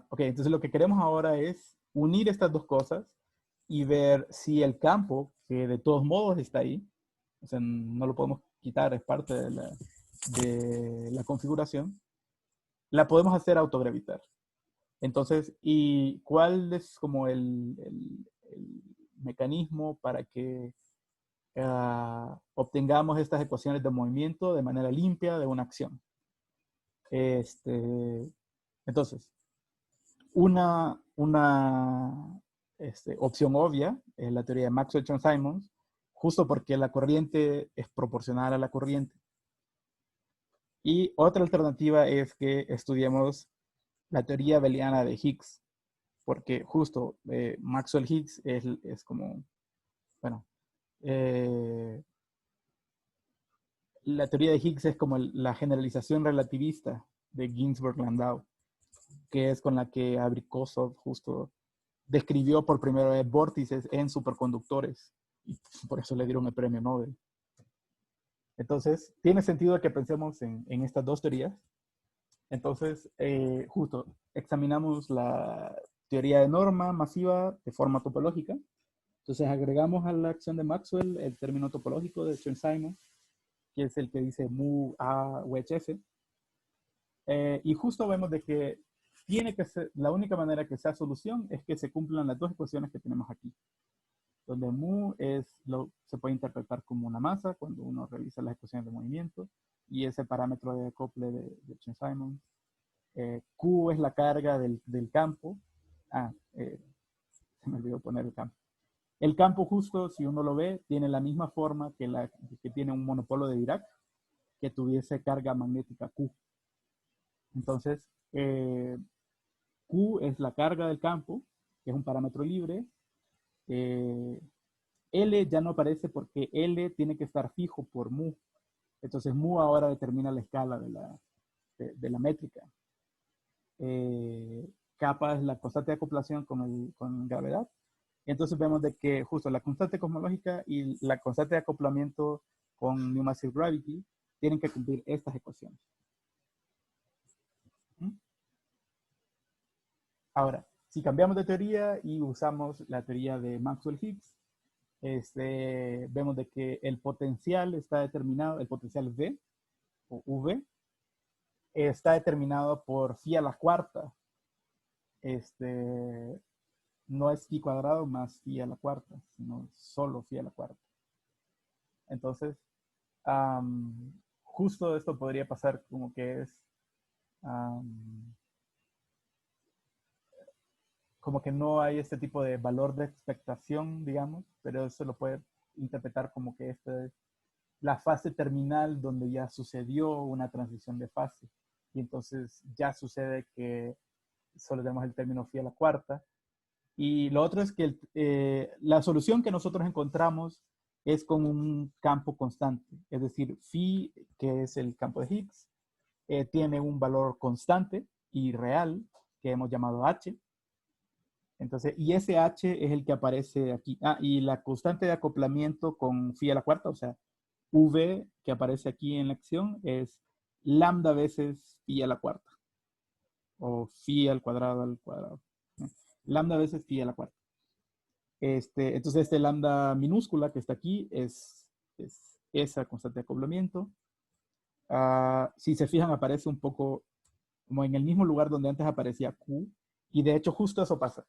Ok, entonces lo que queremos ahora es unir estas dos cosas y ver si el campo, que de todos modos está ahí, o sea, no lo podemos quitar, es parte de la configuración, la podemos hacer autogravitar. Entonces, ¿y cuál es como el mecanismo para que obtengamos estas ecuaciones de movimiento de manera limpia de una acción? Entonces, una opción obvia es la teoría de Maxwell-Chern-Simons, justo porque la corriente es proporcional a la corriente. Y otra alternativa es que estudiemos la teoría abeliana de Higgs, porque justo Maxwell-Higgs es como, bueno, la teoría de Higgs es como la generalización relativista de Ginzburg-Landau, que es con la que Abrikosov justo describió por primera vez vórtices en superconductores, y por eso le dieron el premio Nobel. Entonces, tiene sentido que pensemos en estas dos teorías. Entonces, justo, examinamos la teoría de norma masiva de forma topológica. Entonces, agregamos a la acción de Maxwell el término topológico de Chern-Simons, que es el que dice mu A wedge F. Y justo vemos de que tiene que ser, la única manera que sea solución es que se cumplan las dos ecuaciones que tenemos aquí. Donde mu se puede interpretar como una masa cuando uno realiza las ecuaciones de movimiento, y ese parámetro de acople de Chern-Simons. Q es la carga del campo. Se me olvidó poner el campo. El campo justo, si uno lo ve, tiene la misma forma que tiene un monopolo de Dirac, que tuviese carga magnética Q. Entonces, Q es la carga del campo, que es un parámetro libre. L ya no aparece porque L tiene que estar fijo por mu. Entonces, mu ahora determina la escala de la métrica. Kappa es la constante de acoplación con gravedad. Entonces vemos de que justo la constante cosmológica y la constante de acoplamiento con New Massive Gravity tienen que cumplir estas ecuaciones. Ahora, si cambiamos de teoría y usamos la teoría de Maxwell-Higgs, vemos de que el potencial está determinado, el potencial V o V, está determinado por phi a la cuarta. No es phi cuadrado más phi a la cuarta, sino solo phi a la cuarta. Entonces, justo esto podría pasar como que es como que no hay este tipo de valor de expectación, digamos, pero eso lo puede interpretar como que esta es la fase terminal donde ya sucedió una transición de fase. Y entonces ya sucede que solo tenemos el término phi a la cuarta. Y lo otro es que la solución que nosotros encontramos es con un campo constante. Es decir, phi, que es el campo de Higgs, tiene un valor constante y real que hemos llamado h. Entonces, y ese h es el que aparece aquí. Y la constante de acoplamiento con phi a la cuarta, o sea, v que aparece aquí en la acción, es lambda veces phi a la cuarta. O phi al cuadrado. Lambda veces phi a la cuarta. Entonces, lambda minúscula que está aquí es esa constante de acoplamiento. Si se fijan, aparece un poco como en el mismo lugar donde antes aparecía Q. Y de hecho, justo eso pasa.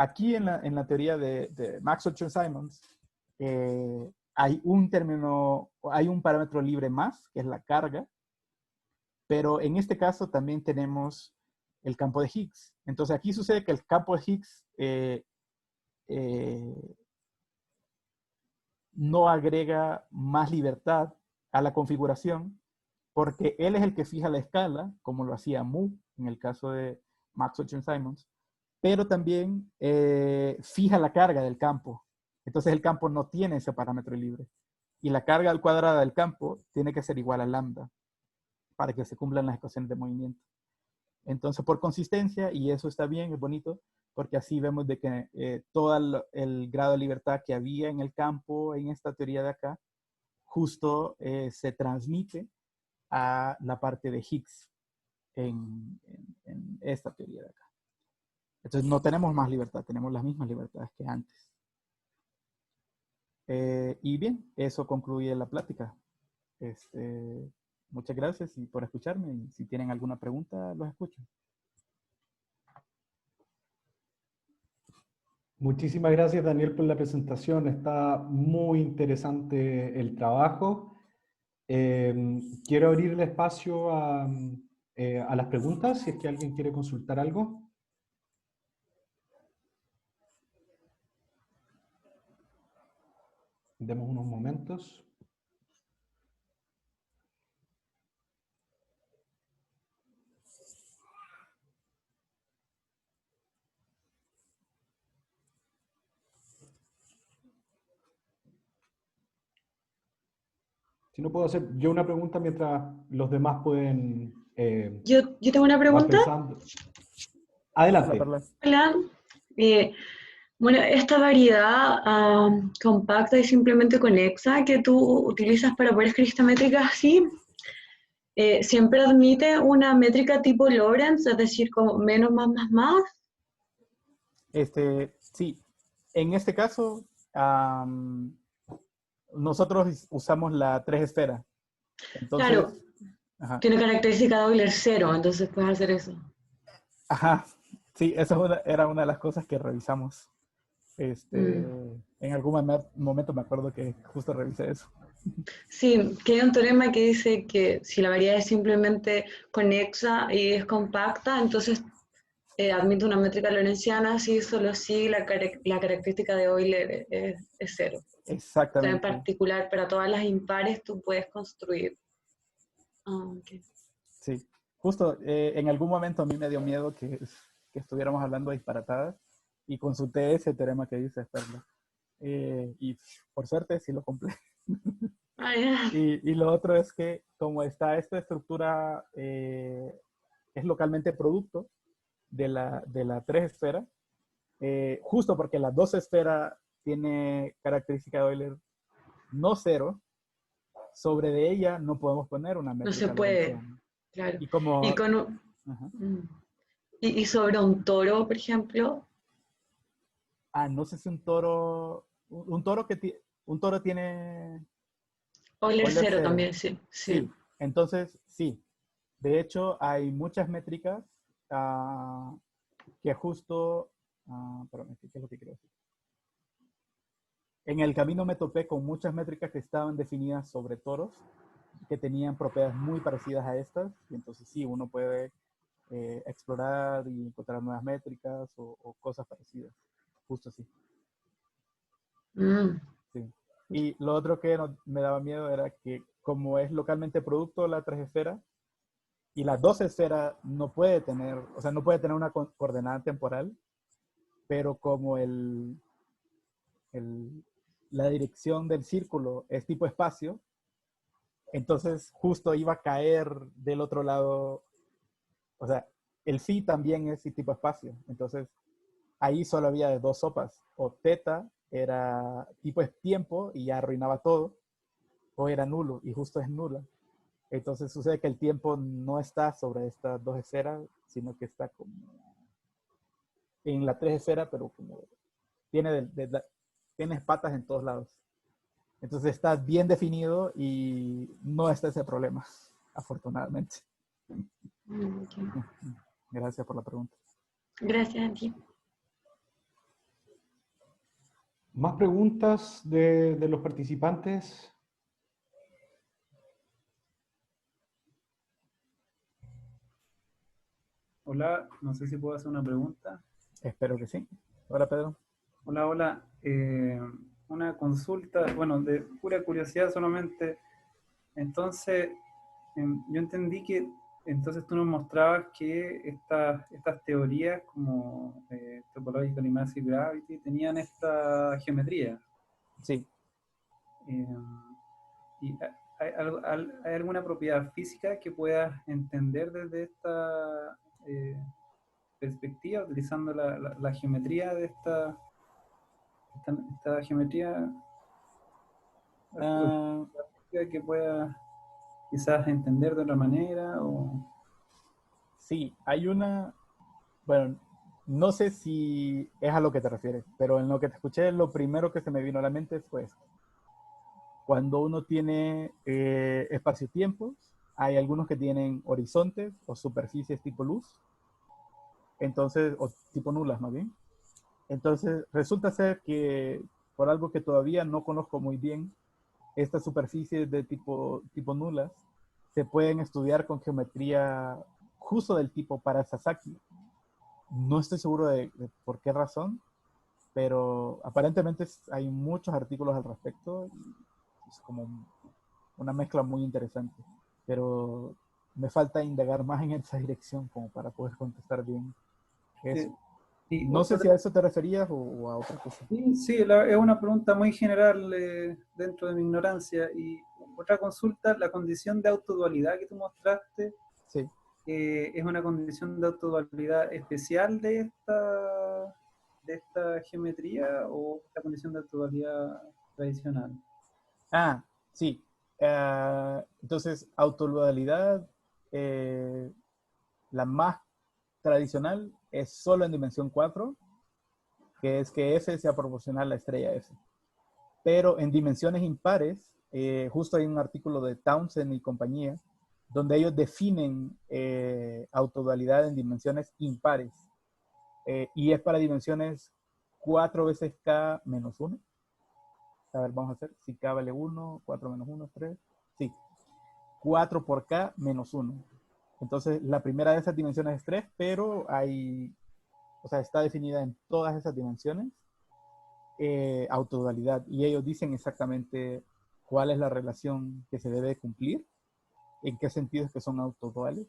Aquí en la teoría de Maxwell-Chern-Simons, hay un parámetro libre más, que es la carga. Pero en este caso también tenemos el campo de Higgs. Entonces aquí sucede que el campo de Higgs no agrega más libertad a la configuración, porque él es el que fija la escala, como lo hacía mu en el caso de Maxwell-Chern-Simons, pero también fija la carga del campo. Entonces el campo no tiene ese parámetro libre. Y la carga al cuadrado del campo tiene que ser igual a lambda para que se cumplan las ecuaciones de movimiento. Entonces, por consistencia, y eso está bien, es bonito, porque así vemos de que todo el grado de libertad que había en el campo, en esta teoría de acá, justo se transmite a la parte de Higgs en esta teoría de acá. Entonces, no tenemos más libertad, tenemos las mismas libertades que antes. Y bien, eso concluye la plática. Muchas gracias por escucharme, y si tienen alguna pregunta, los escucho. Muchísimas gracias, Daniel, por la presentación. Está muy interesante el trabajo. Quiero abrir el espacio a las preguntas, si es que alguien quiere consultar algo. Demos unos momentos. Si no, puedo hacer yo una pregunta mientras los demás pueden... yo tengo una pregunta. Adelante. Hola. Bueno, esta variedad compacta y simplemente conexa que tú utilizas para poner escala métricas así, ¿siempre admite una métrica tipo Lorentz, es decir, como menos más más más? Sí, en este caso, nosotros usamos la tres esfera. Claro, Entonces, ajá, tiene característica de Euler cero, entonces puedes hacer eso. ajá, sí, esa era una de las cosas que revisamos. Mm. En algún momento me acuerdo que justo revisé eso. Sí, que hay un teorema que dice que si la variedad es simplemente conexa y es compacta, entonces admite una métrica lorentziana, sí, solo si la característica de Euler es cero. O sea, en Exactamente, particular, para todas las impares tú puedes construir. Ok. sí. Justo en algún momento a mí me dio miedo que estuviéramos hablando de disparatadas y consulté ese teorema que dice Perla. Y por suerte sí lo compré. Ah, ya. Y lo otro es que como está esta estructura, es localmente producto de la tres esfera, justo porque la dos esfera tiene característica de Euler no cero, sobre de ella no podemos poner una No se métrica puede, lorentziana. claro. Y Y, como, con, ajá. mm. Y sobre un toro, por ejemplo, No sé si un toro, un toro un toro tiene Euler Euler cero cero. también, sí. Sí. Sí, entonces sí. De hecho, hay muchas métricas que justo, espérame, ¿qué es lo que quiero decir? En el camino me topé con muchas métricas que estaban definidas sobre toros, que tenían propiedades muy parecidas a estas, y entonces sí, uno puede explorar y encontrar nuevas métricas o cosas parecidas, justo así. Mm. Sí. Y lo otro que me daba miedo era que como es localmente producto la tres esfera, y la dos esfera no puede tener, o sea, no puede tener una coordenada temporal, pero como el, la dirección del círculo es tipo espacio, entonces justo iba a caer del otro lado, o sea, el phi también es tipo espacio, entonces ahí solo había de dos sopas, o teta era tipo es tiempo y ya arruinaba todo, o era nulo y justo es nula. Entonces sucede que el tiempo no está sobre estas dos esferas, sino que está como en la tres esfera, pero como tiene, tiene patas en todos lados. Entonces está bien definido y no está ese problema, afortunadamente. Ok. Gracias por la pregunta. Gracias a ti. ¿Más preguntas de los participantes? Hola, no sé si puedo hacer una pregunta. Espero que sí. Hola, Pedro. Hola, hola. Una consulta, bueno, de pura curiosidad solamente. Entonces, yo entendí que entonces tú nos mostrabas que estas teorías como Topological Immersive Gravity tenían esta geometría. Sí. Eh, ¿Y hay alguna propiedad física que puedas entender desde esta perspectiva, utilizando la geometría de esta geometría Uh, que pueda quizás entender de otra manera? sí, hay una, bueno, no sé si es a lo que te refieres, pero en lo que te escuché, lo primero que se me vino a la mente fue esto. Cuando uno tiene espacio-tiempos, hay algunos que tienen horizontes o superficies tipo luz, entonces, o tipo nulas más bien. Entonces, resulta ser que por algo que todavía no conozco muy bien, estas superficies de tipo nulas se pueden estudiar con geometría justo del tipo Parasasaki. No estoy seguro de por qué razón, pero aparentemente hay muchos artículos al respecto. Y es como una mezcla muy interesante. Pero me falta indagar más en esa dirección como para poder contestar bien eso. Sí, y No sé si a eso te referías o a otra cosa. sí, es una pregunta muy general dentro de mi ignorancia. Y otra consulta, la condición de autodualidad que tú mostraste, Sí. ¿es una condición de autodualidad especial de esta geometría o esta condición de autodualidad tradicional? Sí. Entonces, autodualidad, la más tradicional es solo en dimensión 4, que es que F sea proporcional a la estrella F. Pero en dimensiones impares, justo hay un artículo de Townsend y compañía, donde ellos definen autodualidad en dimensiones impares. Y es para dimensiones 4 veces K menos 1. A ver, vamos a hacer, si K vale 1, 4 menos 1 es 3. Sí, 4 por K menos 1. Entonces, la primera de esas dimensiones es 3, pero está definida en todas esas dimensiones autodualidad. Y ellos dicen exactamente cuál es la relación que se debe cumplir, en qué sentido es que son autoduales.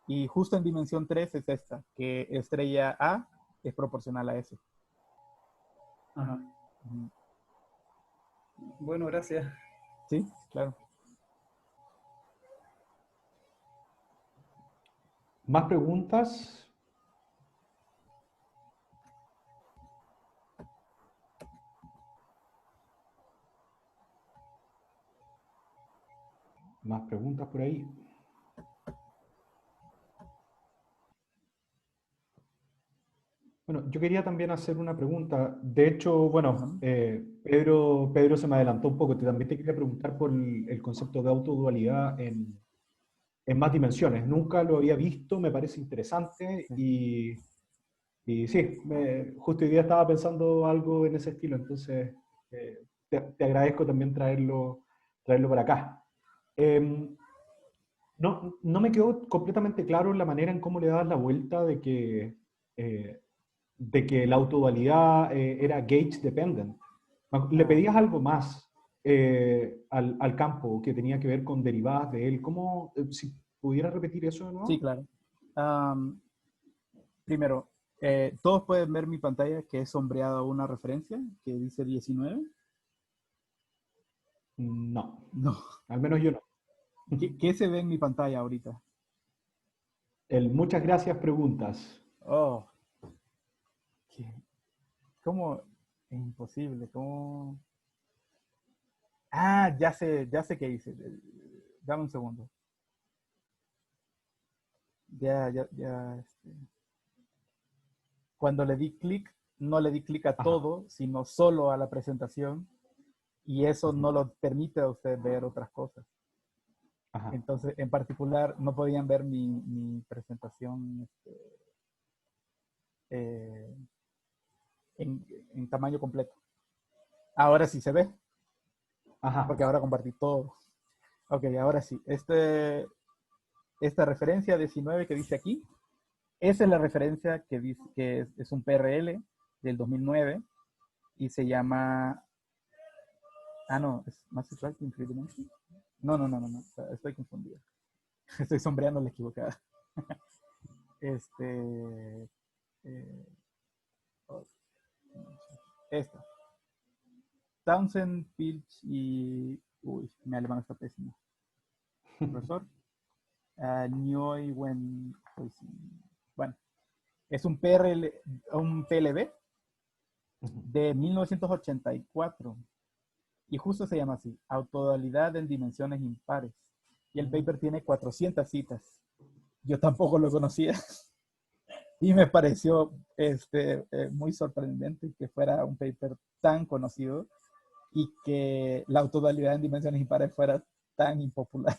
Y justo en dimensión 3 es esta, que estrella A es proporcional a S. Ajá. Bueno, gracias. Sí, claro. ¿Más preguntas? ¿Más preguntas por ahí? Bueno, yo quería también hacer una pregunta. De hecho, bueno, Pedro se me adelantó un poco. También te quería preguntar por el concepto de autodualidad en más dimensiones. Nunca lo había visto, me parece interesante y sí, justo hoy día estaba pensando algo en ese estilo, entonces te agradezco también traerlo para acá. No me quedó completamente claro la manera en cómo le dabas la vuelta de que la autodualidad era gauge dependent. Le pedías algo más al campo que tenía que ver con derivadas de él. ¿Cómo, si pudieras repetir eso de nuevo? Sí, claro. Primero, todos pueden ver mi pantalla que es sombreada una referencia que dice 19. No. No. Al menos yo no. ¿Qué se ve en mi pantalla ahorita? Muchas gracias, preguntas. Oh. ¿Cómo? Es imposible. ¿Cómo? Ah, ya sé qué hice. Dame un segundo. Ya. Cuando le di clic, no le di clic a todo, sino solo a la presentación. Y eso no lo permite a usted ver otras cosas. Ajá. Entonces, en particular, no podían ver mi presentación en tamaño completo. Ahora sí se ve. Ajá. Porque ahora compartí todo. Ok, ahora sí. Esta referencia 19 que dice aquí, esa es la referencia que dice que es un PRL del 2009 y se llama... Ah, no, es Massive Writing 3 Dimensions. No, estoy confundido. Estoy sombreando la equivocada. Esta. Townsend, Pilch y... Uy, mi alemán está pésimo. Profesor. Nyoy Wen. Bueno, es un PLB de 1984. Y justo se llama así, autodualidad en dimensiones impares. Y el paper tiene 400 citas. Yo tampoco lo conocía. Y me pareció muy sorprendente que fuera un paper tan conocido y que la autodualidad en dimensiones impares fuera tan impopular.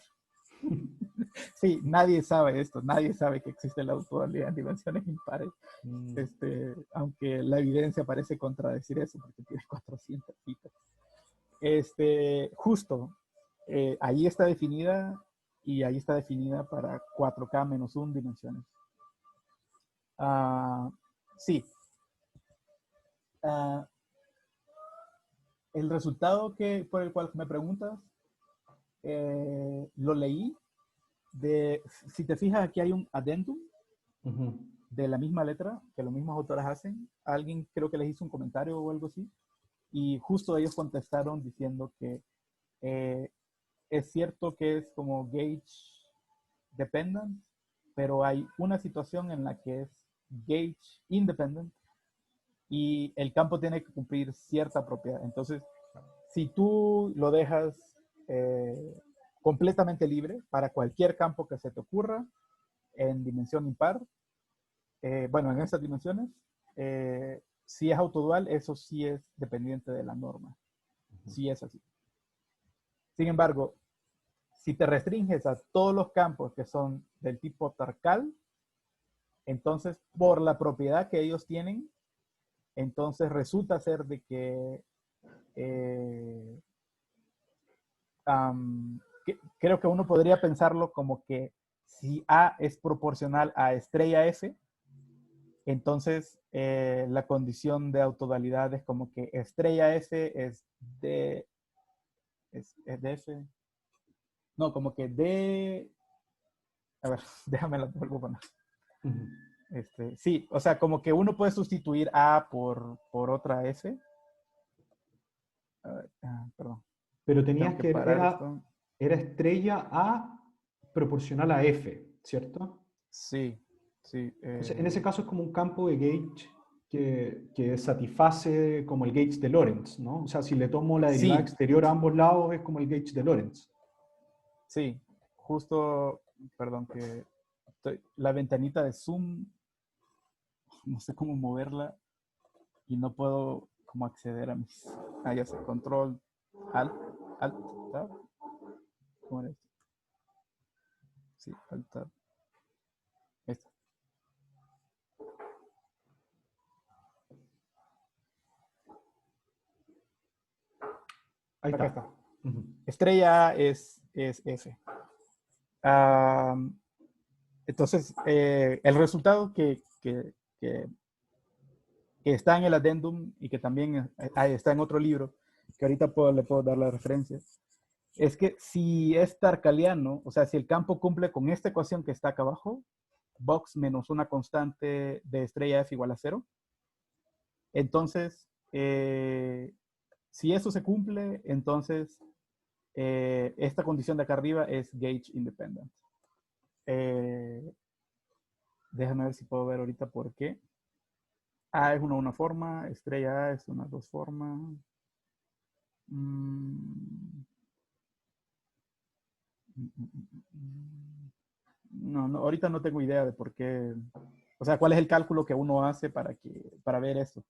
Sí, nadie sabe esto, nadie sabe que existe la autodualidad en dimensiones impares. Aunque la evidencia parece contradecir eso porque tiene 400 citas. Justo, ahí está definida y ahí está definida para 4K menos 1 dimensiones. Sí. El resultado por el cual me preguntas, lo leí si te fijas aquí hay un addendum de la misma letra que los mismos autores hacen. Alguien creo que les hizo un comentario o algo así. Y justo ellos contestaron diciendo que es cierto que es como gauge dependent, pero hay una situación en la que es gauge independent y el campo tiene que cumplir cierta propiedad. Entonces, si tú lo dejas completamente libre para cualquier campo que se te ocurra en dimensión impar. Bueno, en esas dimensiones, si es autodual, eso sí es dependiente de la norma. Sí es así. Sin embargo, si te restringes a todos los campos que son del tipo Tarkal, entonces por la propiedad que ellos tienen, entonces resulta ser de que, creo que uno podría pensarlo como que si A es proporcional a estrella F, entonces la condición de autodualidad es como que estrella F es de F. No, como que D. A ver, déjame la vuelvo a poner. Sí, o sea, como que uno puede sustituir A por otra F. Perdón. Pero tenías Tengo que, parar esto. era estrella A proporcional a F, ¿cierto? Sí, sí. Entonces, en ese caso es como un campo de gauge que satisface como el gauge de Lorentz, ¿no? O sea, si le tomo la derivada Sí, exterior a ambos lados, es como el gauge de Lorentz. sí, justo, perdón, que la ventanita de Zoom, no sé cómo moverla y no puedo como acceder a mis... ya sé, control, alt, tab. ¿Cómo era esto? Sí, alt, tab. Esto. Ahí Acá está. está. Estrella A es F. Entonces, el resultado que está en el adendum y que también está en otro libro, que ahorita le puedo dar la referencia, es que si es tarkaliano, o sea, si el campo cumple con esta ecuación que está acá abajo, box menos una constante de estrella F igual a 0, entonces, si eso se cumple, entonces esta condición de acá arriba es gauge independent. Déjame ver si puedo ver ahorita por qué. A es una forma, estrella A es una dos formas. No, ahorita no tengo idea de por qué. O sea, cuál es el cálculo que uno hace para ver esto.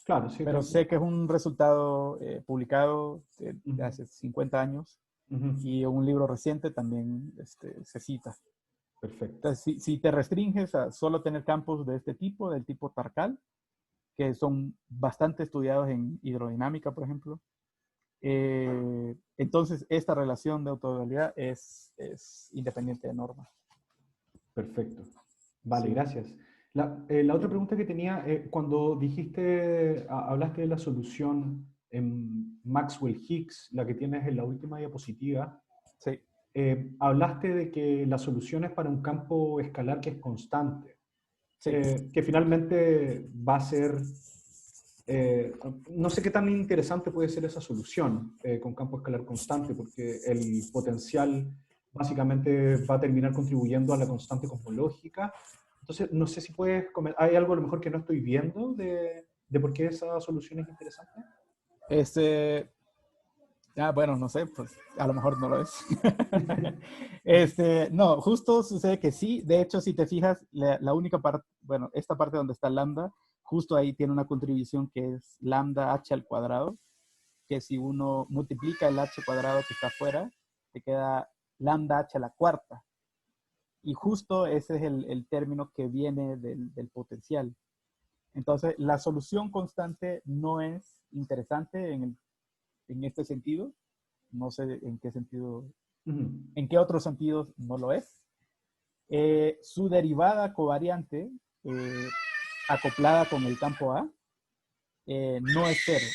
Claro, sí. Pero sé que es un resultado publicado de hace 50 años y un libro reciente también se cita. Perfecto. Entonces, si te restringes a solo tener campos de este tipo, del tipo Tarkal, que son bastante estudiados en hidrodinámica, por ejemplo, entonces esta relación de autodualidad es independiente de norma. Perfecto. Vale, Sí. gracias. La otra pregunta que tenía, cuando hablaste de la solución en Maxwell-Higgs, la que tienes en la última diapositiva, Sí. hablaste de que la solución es para un campo escalar que es constante, Sí. que finalmente va a ser, no sé qué tan interesante puede ser esa solución con campo escalar constante, porque el potencial básicamente va a terminar contribuyendo a la constante cosmológica. Entonces, no sé si puedes comentar, ¿hay algo a lo mejor que no estoy viendo de por qué esa solución es interesante? Bueno, no sé, pues a lo mejor no lo es. No, justo sucede que sí. De hecho, si te fijas, la única parte, bueno, esta parte donde está lambda, justo ahí tiene una contribución que es lambda h al cuadrado, que si uno multiplica el h cuadrado que está afuera, te queda lambda h a la cuarta. Y justo ese es el término que viene del potencial. Entonces, la solución constante no es interesante en este sentido. No sé en qué sentido, en qué otros sentidos no lo es. Su derivada covariante, acoplada con el campo A, no es cero.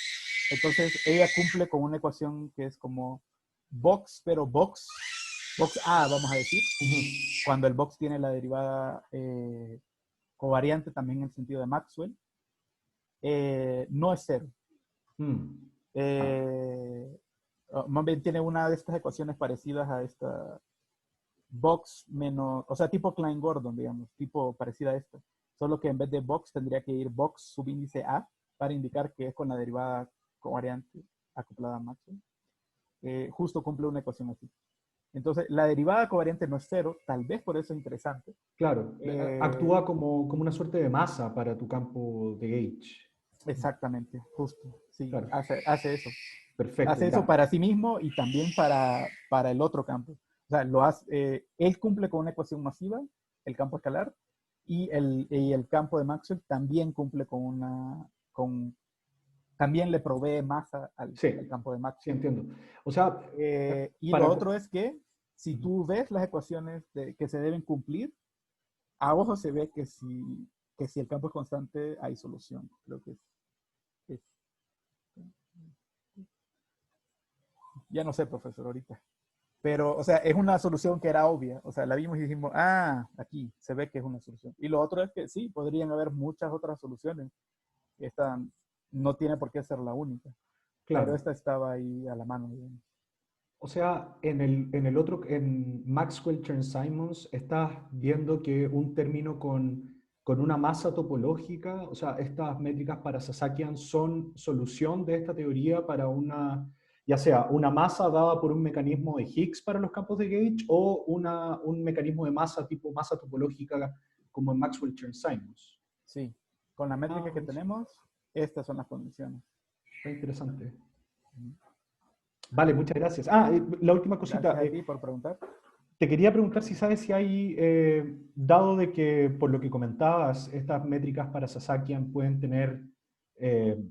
Entonces, ella cumple con una ecuación que es como box, pero box A, vamos a decir, cuando el box tiene la derivada covariante también en el sentido de Maxwell, no es cero. Más bien tiene una de estas ecuaciones parecidas a esta box menos, o sea, tipo Klein-Gordon, digamos, tipo parecida a esta. Solo que en vez de box tendría que ir box subíndice A para indicar que es con la derivada covariante acoplada a Maxwell. justo cumple una ecuación así. Entonces, la derivada covariante no es cero, tal vez por eso es interesante. Claro, Eh, actúa como una suerte de masa para tu campo de gauge. Exactamente, justo, sí, Claro, hace eso. perfecto, Hace eso ya. para sí mismo y también para el otro campo. O sea, él cumple con una ecuación masiva, el campo escalar, y el campo de Maxwell también cumple también le provee masa Sí, al campo de sí, Maxwell. entiendo. O sea, Y lo para... otro es que si Ujú. tú ves las ecuaciones que se deben cumplir, a ojo se ve que si el campo es constante, hay solución. Creo que es- ya no sé, profesor, ahorita. Pero, o sea, es una solución que era obvia. O sea, la vimos y dijimos, aquí se ve que es una solución. Y lo otro es que sí, podrían haber muchas otras soluciones. Esta no tiene por qué ser la única. Pero Claro. esta estaba ahí a la mano, digamos. O sea, en Maxwell Chern-Simons, estás viendo que un término con una masa topológica, o sea, estas métricas para Sasakian son solución de esta teoría para ya sea una masa dada por un mecanismo de Higgs para los campos de gauge o un mecanismo de masa tipo masa topológica como en Maxwell Chern-Simons. Sí, con la métrica que Buenísimo. tenemos, estas son las condiciones. Está interesante. Ujú. Vale, muchas gracias. La última cosita. Gracias a ti por preguntar. Te quería preguntar si sabes si hay, dado de que por lo que comentabas, estas métricas para Sasakian pueden tener, eh,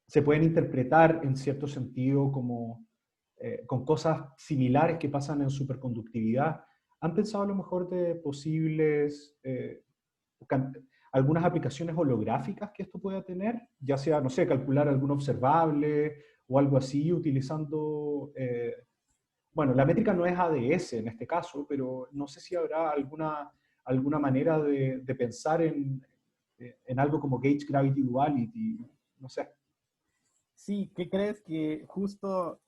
se pueden interpretar en cierto sentido como con cosas similares que pasan en superconductividad. ¿Han pensado a lo mejor de posibles, can- algunas aplicaciones holográficas que esto pueda tener? Ya sea, no sé, calcular algún observable o algo así utilizando bueno, la métrica no es ADS en este caso, pero no sé si habrá alguna manera de pensar en algo como Gauge Gravity Duality, no sé. Sí, ¿qué crees que justo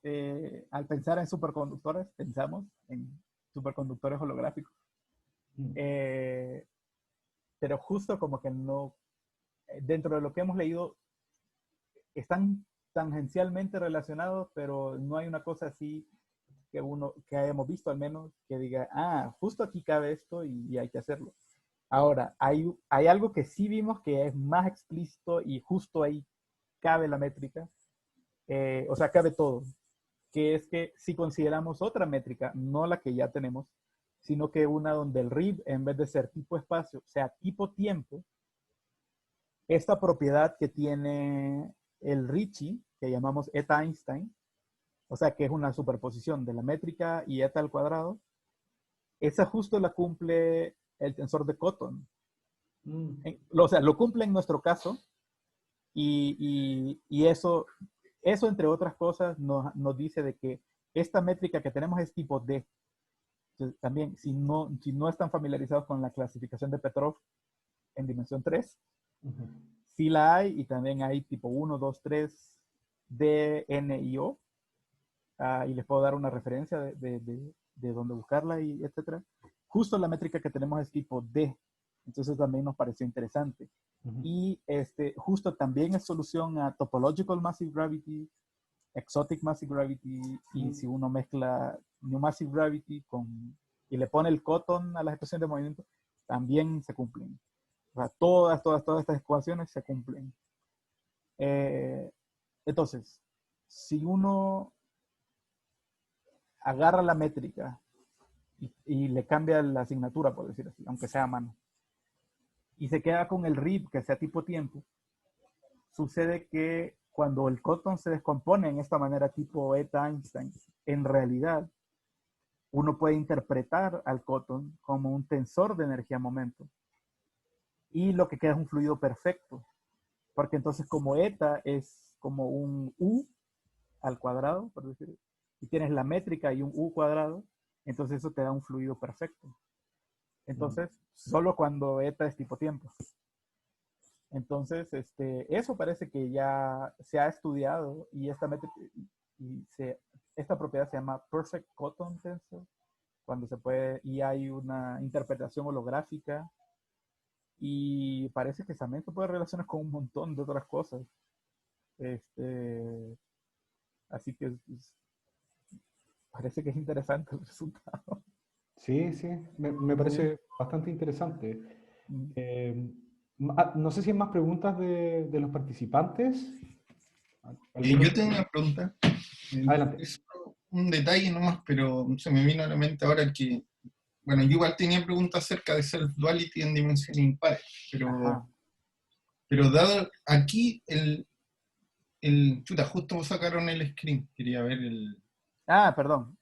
al pensar en superconductores, pensamos en superconductores holográficos? Mm, Eh, pero justo como que no, dentro de lo que hemos leído, están tangencialmente relacionados, pero no hay una cosa así que hayamos visto al menos, que diga, justo aquí cabe esto y hay que hacerlo. Ahora, hay algo que sí vimos que es más explícito y justo ahí cabe la métrica, o sea, cabe todo, que es que si consideramos otra métrica, no la que ya tenemos, sino que una donde el RIB, en vez de ser tipo espacio, sea tipo tiempo, esta propiedad que tiene el Ricci, que llamamos eta Einstein, o sea, que es una superposición de la métrica y eta al cuadrado, esa justo la cumple el tensor de Cotton. mm, O sea, lo cumple en nuestro caso y eso, entre otras cosas, nos dice de que esta métrica que tenemos es tipo D. Entonces, también, si no están familiarizados con la clasificación de Petrov en dimensión 3, ujú, sí la hay y también hay tipo 1, 2, 3, D, N y O. Y les puedo dar una referencia de dónde buscarla y etcétera. Justo la métrica que tenemos es tipo D, entonces también nos pareció interesante. ujú, Y justo también es solución a Topological Massive Gravity, Exotic Massive Gravity, y si mm, uno mezcla New Massive Gravity y le pone el Cotton a la expresión de movimiento, también se cumplen. O sea, todas estas ecuaciones se cumplen. Entonces, si uno agarra la métrica y le cambia la asignatura, por decir así, aunque sea a mano, y se queda con el RIB, que sea tipo tiempo, sucede que cuando el Cotton se descompone en esta manera tipo eta Einstein, en realidad uno puede interpretar al Cotton como un tensor de energía-momento y lo que queda es un fluido perfecto, porque entonces como eta es como un U al cuadrado, por decir, y tienes la métrica y un U cuadrado, entonces eso te da un fluido perfecto. mm, Entonces, solo cuando eta es tipo tiempo. Entonces, eso parece que ya se ha estudiado y esta propiedad se llama Perfect Cotton Tensor, cuando se puede, y hay una interpretación holográfica y parece que también se puede relacionar con un montón de otras cosas. Así que parece que es interesante el resultado. Sí, sí, me parece bastante interesante. No sé si hay más preguntas de los participantes. ¿Alguno? Yo tengo una pregunta. Adelante. Es un detalle nomás, pero se me vino a la mente ahora que, bueno, yo igual tenía preguntas acerca de self-duality en dimensiones impares, Ajá. pero dado aquí chuta, justo sacaron el screen, quería ver Ah, perdón.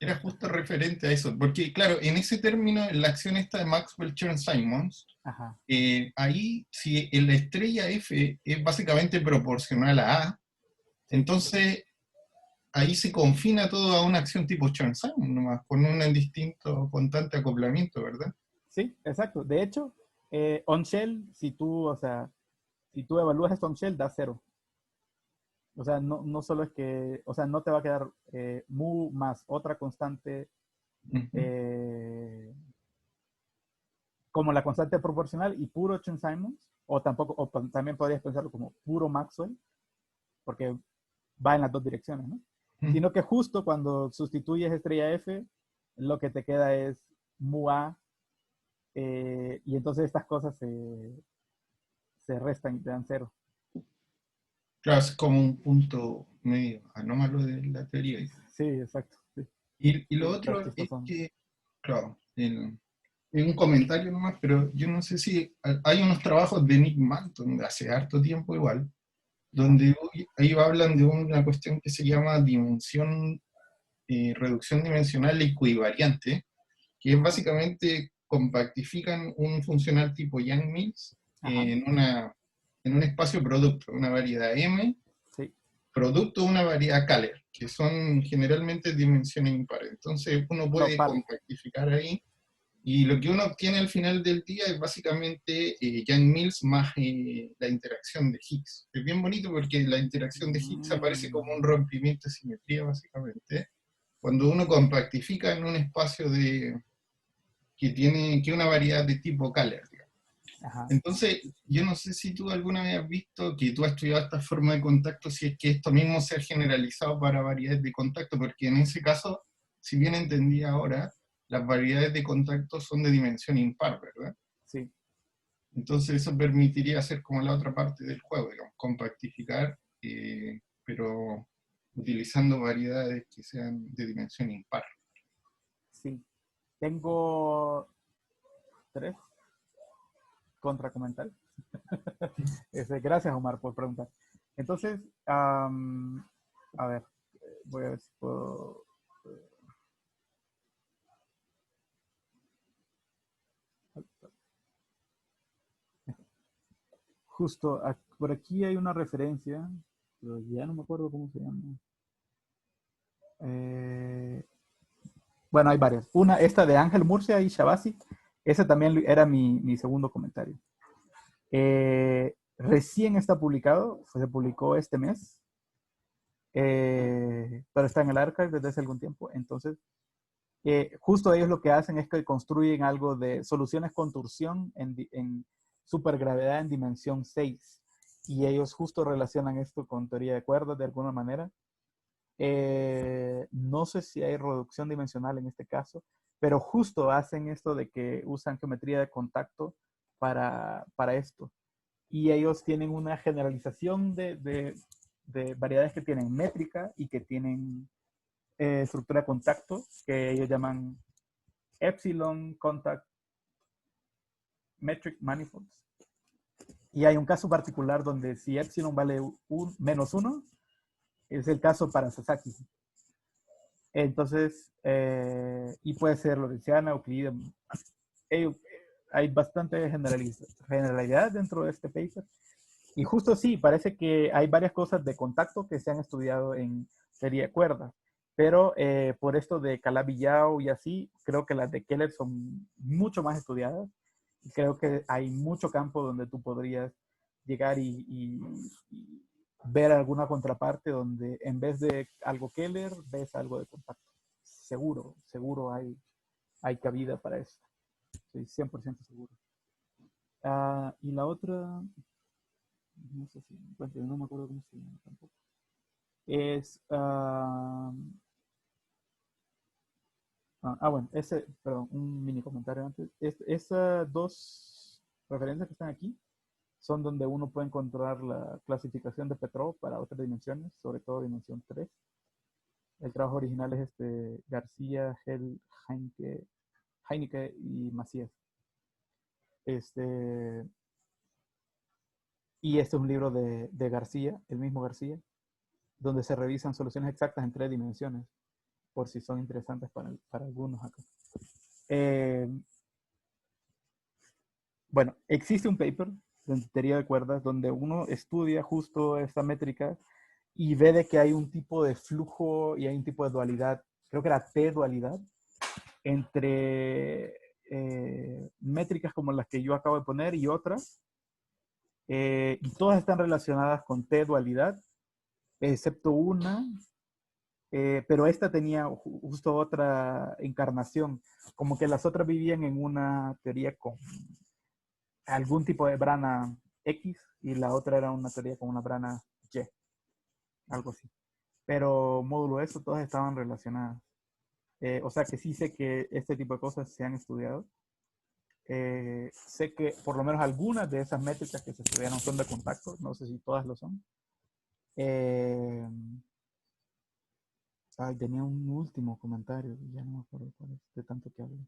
era justo referente a eso, porque claro, en ese término, en la acción esta de Maxwell-Chern-Simons, Ajá. ahí si la estrella F es básicamente proporcional a A, entonces ahí se confina todo a una acción tipo Chern-Simons nomás, con un distinto constante acoplamiento, ¿verdad? Sí, exacto. De hecho, on-shell, o sea, si tú evalúas esto on-shell, da 0. O sea, no solo es que, o sea, no te va a quedar mu más otra constante como la constante proporcional y puro Chern-Simons, o también podrías pensarlo como puro Maxwell, porque va en las dos direcciones, ¿no? Sino que justo cuando sustituyes estrella F, lo que te queda es mu A, y entonces estas cosas se restan y te dan 0. Claro, es como un punto medio anómalo de la teoría. Sí, exacto. Sí. Y lo Sí, otro está es chistoso. que, claro, es un comentario nomás, pero yo no sé si hay unos trabajos de Nick Manton de hace harto tiempo igual, donde ahí hablan de una cuestión que se llama reducción dimensional equivariante, que es básicamente compactifican un funcional tipo Yang-Mills en un espacio producto, una variedad M, Sí. producto de una variedad Kähler, que son generalmente dimensiones impares. Entonces uno puede compactificar ahí, y lo que uno obtiene al final del día es básicamente Yang-Mills más la interacción de Higgs. Es bien bonito porque la interacción de Higgs aparece como un rompimiento de simetría, básicamente, cuando uno compactifica en un espacio que una variedad de tipo Kähler, digamos. Ajá. Entonces, yo no sé si tú alguna vez has visto que tú has estudiado esta forma de contacto, si es que esto mismo se ha generalizado para variedades de contacto, porque en ese caso, si bien entendí ahora, las variedades de contacto son de dimensión impar, ¿verdad? Sí. Entonces eso permitiría hacer como la otra parte del juego, digamos, compactificar, pero utilizando variedades que sean de dimensión impar. Sí. Tengo 3 contracomentarios. Gracias, Omar, por preguntar. Entonces, a ver, voy a ver si puedo... Justo, por aquí hay una referencia, pero ya no me acuerdo cómo se llama. Bueno, hay varias. Una, esta de Ángel Murcia y Shabasi. Ese también era mi segundo comentario. Recién está publicado, se publicó este mes, pero está en el archive desde hace algún tiempo. Entonces, justo ellos lo que hacen es que construyen algo de soluciones con torsión en supergravedad en dimensión 6. Y ellos justo relacionan esto con teoría de cuerdas de alguna manera. No sé si hay reducción dimensional en este caso, pero justo hacen esto de que usan geometría de contacto para esto. Y ellos tienen una generalización de variedades que tienen métrica y que tienen estructura de contacto, que ellos llaman Epsilon Contact Metric Manifolds. Y hay un caso particular donde si Epsilon vale -1, es el caso para Sasaki. Entonces, y puede ser lorentziana, euclídea. Hay bastante generalidad dentro de este paper. Y justo sí, parece que hay varias cosas de contacto que se han estudiado en teoría de cuerdas. Pero por esto de Calabi-Yau y así, creo que las de Keller son mucho más estudiadas. Y creo que hay mucho campo donde tú podrías llegar y ver alguna contraparte donde en vez de algo Keller, ves algo de contacto. Seguro hay cabida para eso. Estoy 100% seguro. Y la otra, no sé si encuentro, no me acuerdo cómo se llama tampoco. es... bueno, perdón, un mini comentario antes. Esas dos referencias que están aquí son donde uno puede encontrar la clasificación de Petrov para otras dimensiones, sobre todo dimensión 3. El trabajo original es García, Heineke y Macías. Y este es un libro de García, el mismo García, donde se revisan soluciones exactas en 3 dimensiones, por si son interesantes para algunos acá. Bueno, existe un paper de teoría de cuerdas donde uno estudia justo esta métrica y ve de que hay un tipo de flujo y hay un tipo de dualidad, creo que era T-dualidad, entre métricas como las que yo acabo de poner y otras, y todas están relacionadas con T-dualidad, excepto una, pero esta tenía justo otra encarnación, como que las otras vivían en una teoría con algún tipo de brana X y la otra era una teoría con una brana Y, algo así. Pero módulo eso, todas estaban relacionadas. O sea que sí sé que este tipo de cosas se han estudiado. Sé que por lo menos algunas de esas métricas que se estudiaron son de contacto, no sé si todas lo son. Tenía un último comentario, ya no me acuerdo cuál es, de tanto que hablé.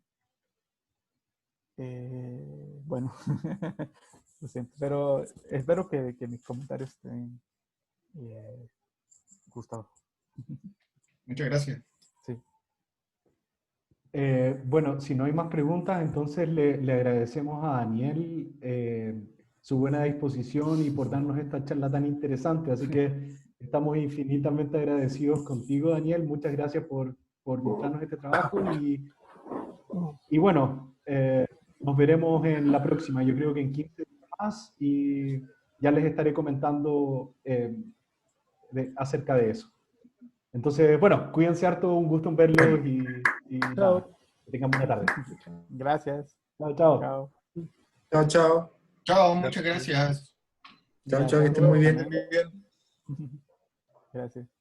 Bueno, lo siento, pero espero que mis comentarios estén gustados. Muchas gracias. Sí. Bueno, si no hay más preguntas, entonces le agradecemos a Daniel su buena disposición y por darnos esta charla tan interesante. Así que estamos infinitamente agradecidos contigo, Daniel. Muchas gracias por mostrarnos este trabajo y bueno, nos veremos en la próxima. Yo creo que en 15 días más y ya les estaré comentando acerca de eso. Entonces, bueno, cuídense harto, un gusto en verlos y nada, que tengan buena tarde. Gracias. Chao, chao. Chao. Chao, chao. Chao, muchas gracias. Chao, chao, que estén muy bien. Gracias.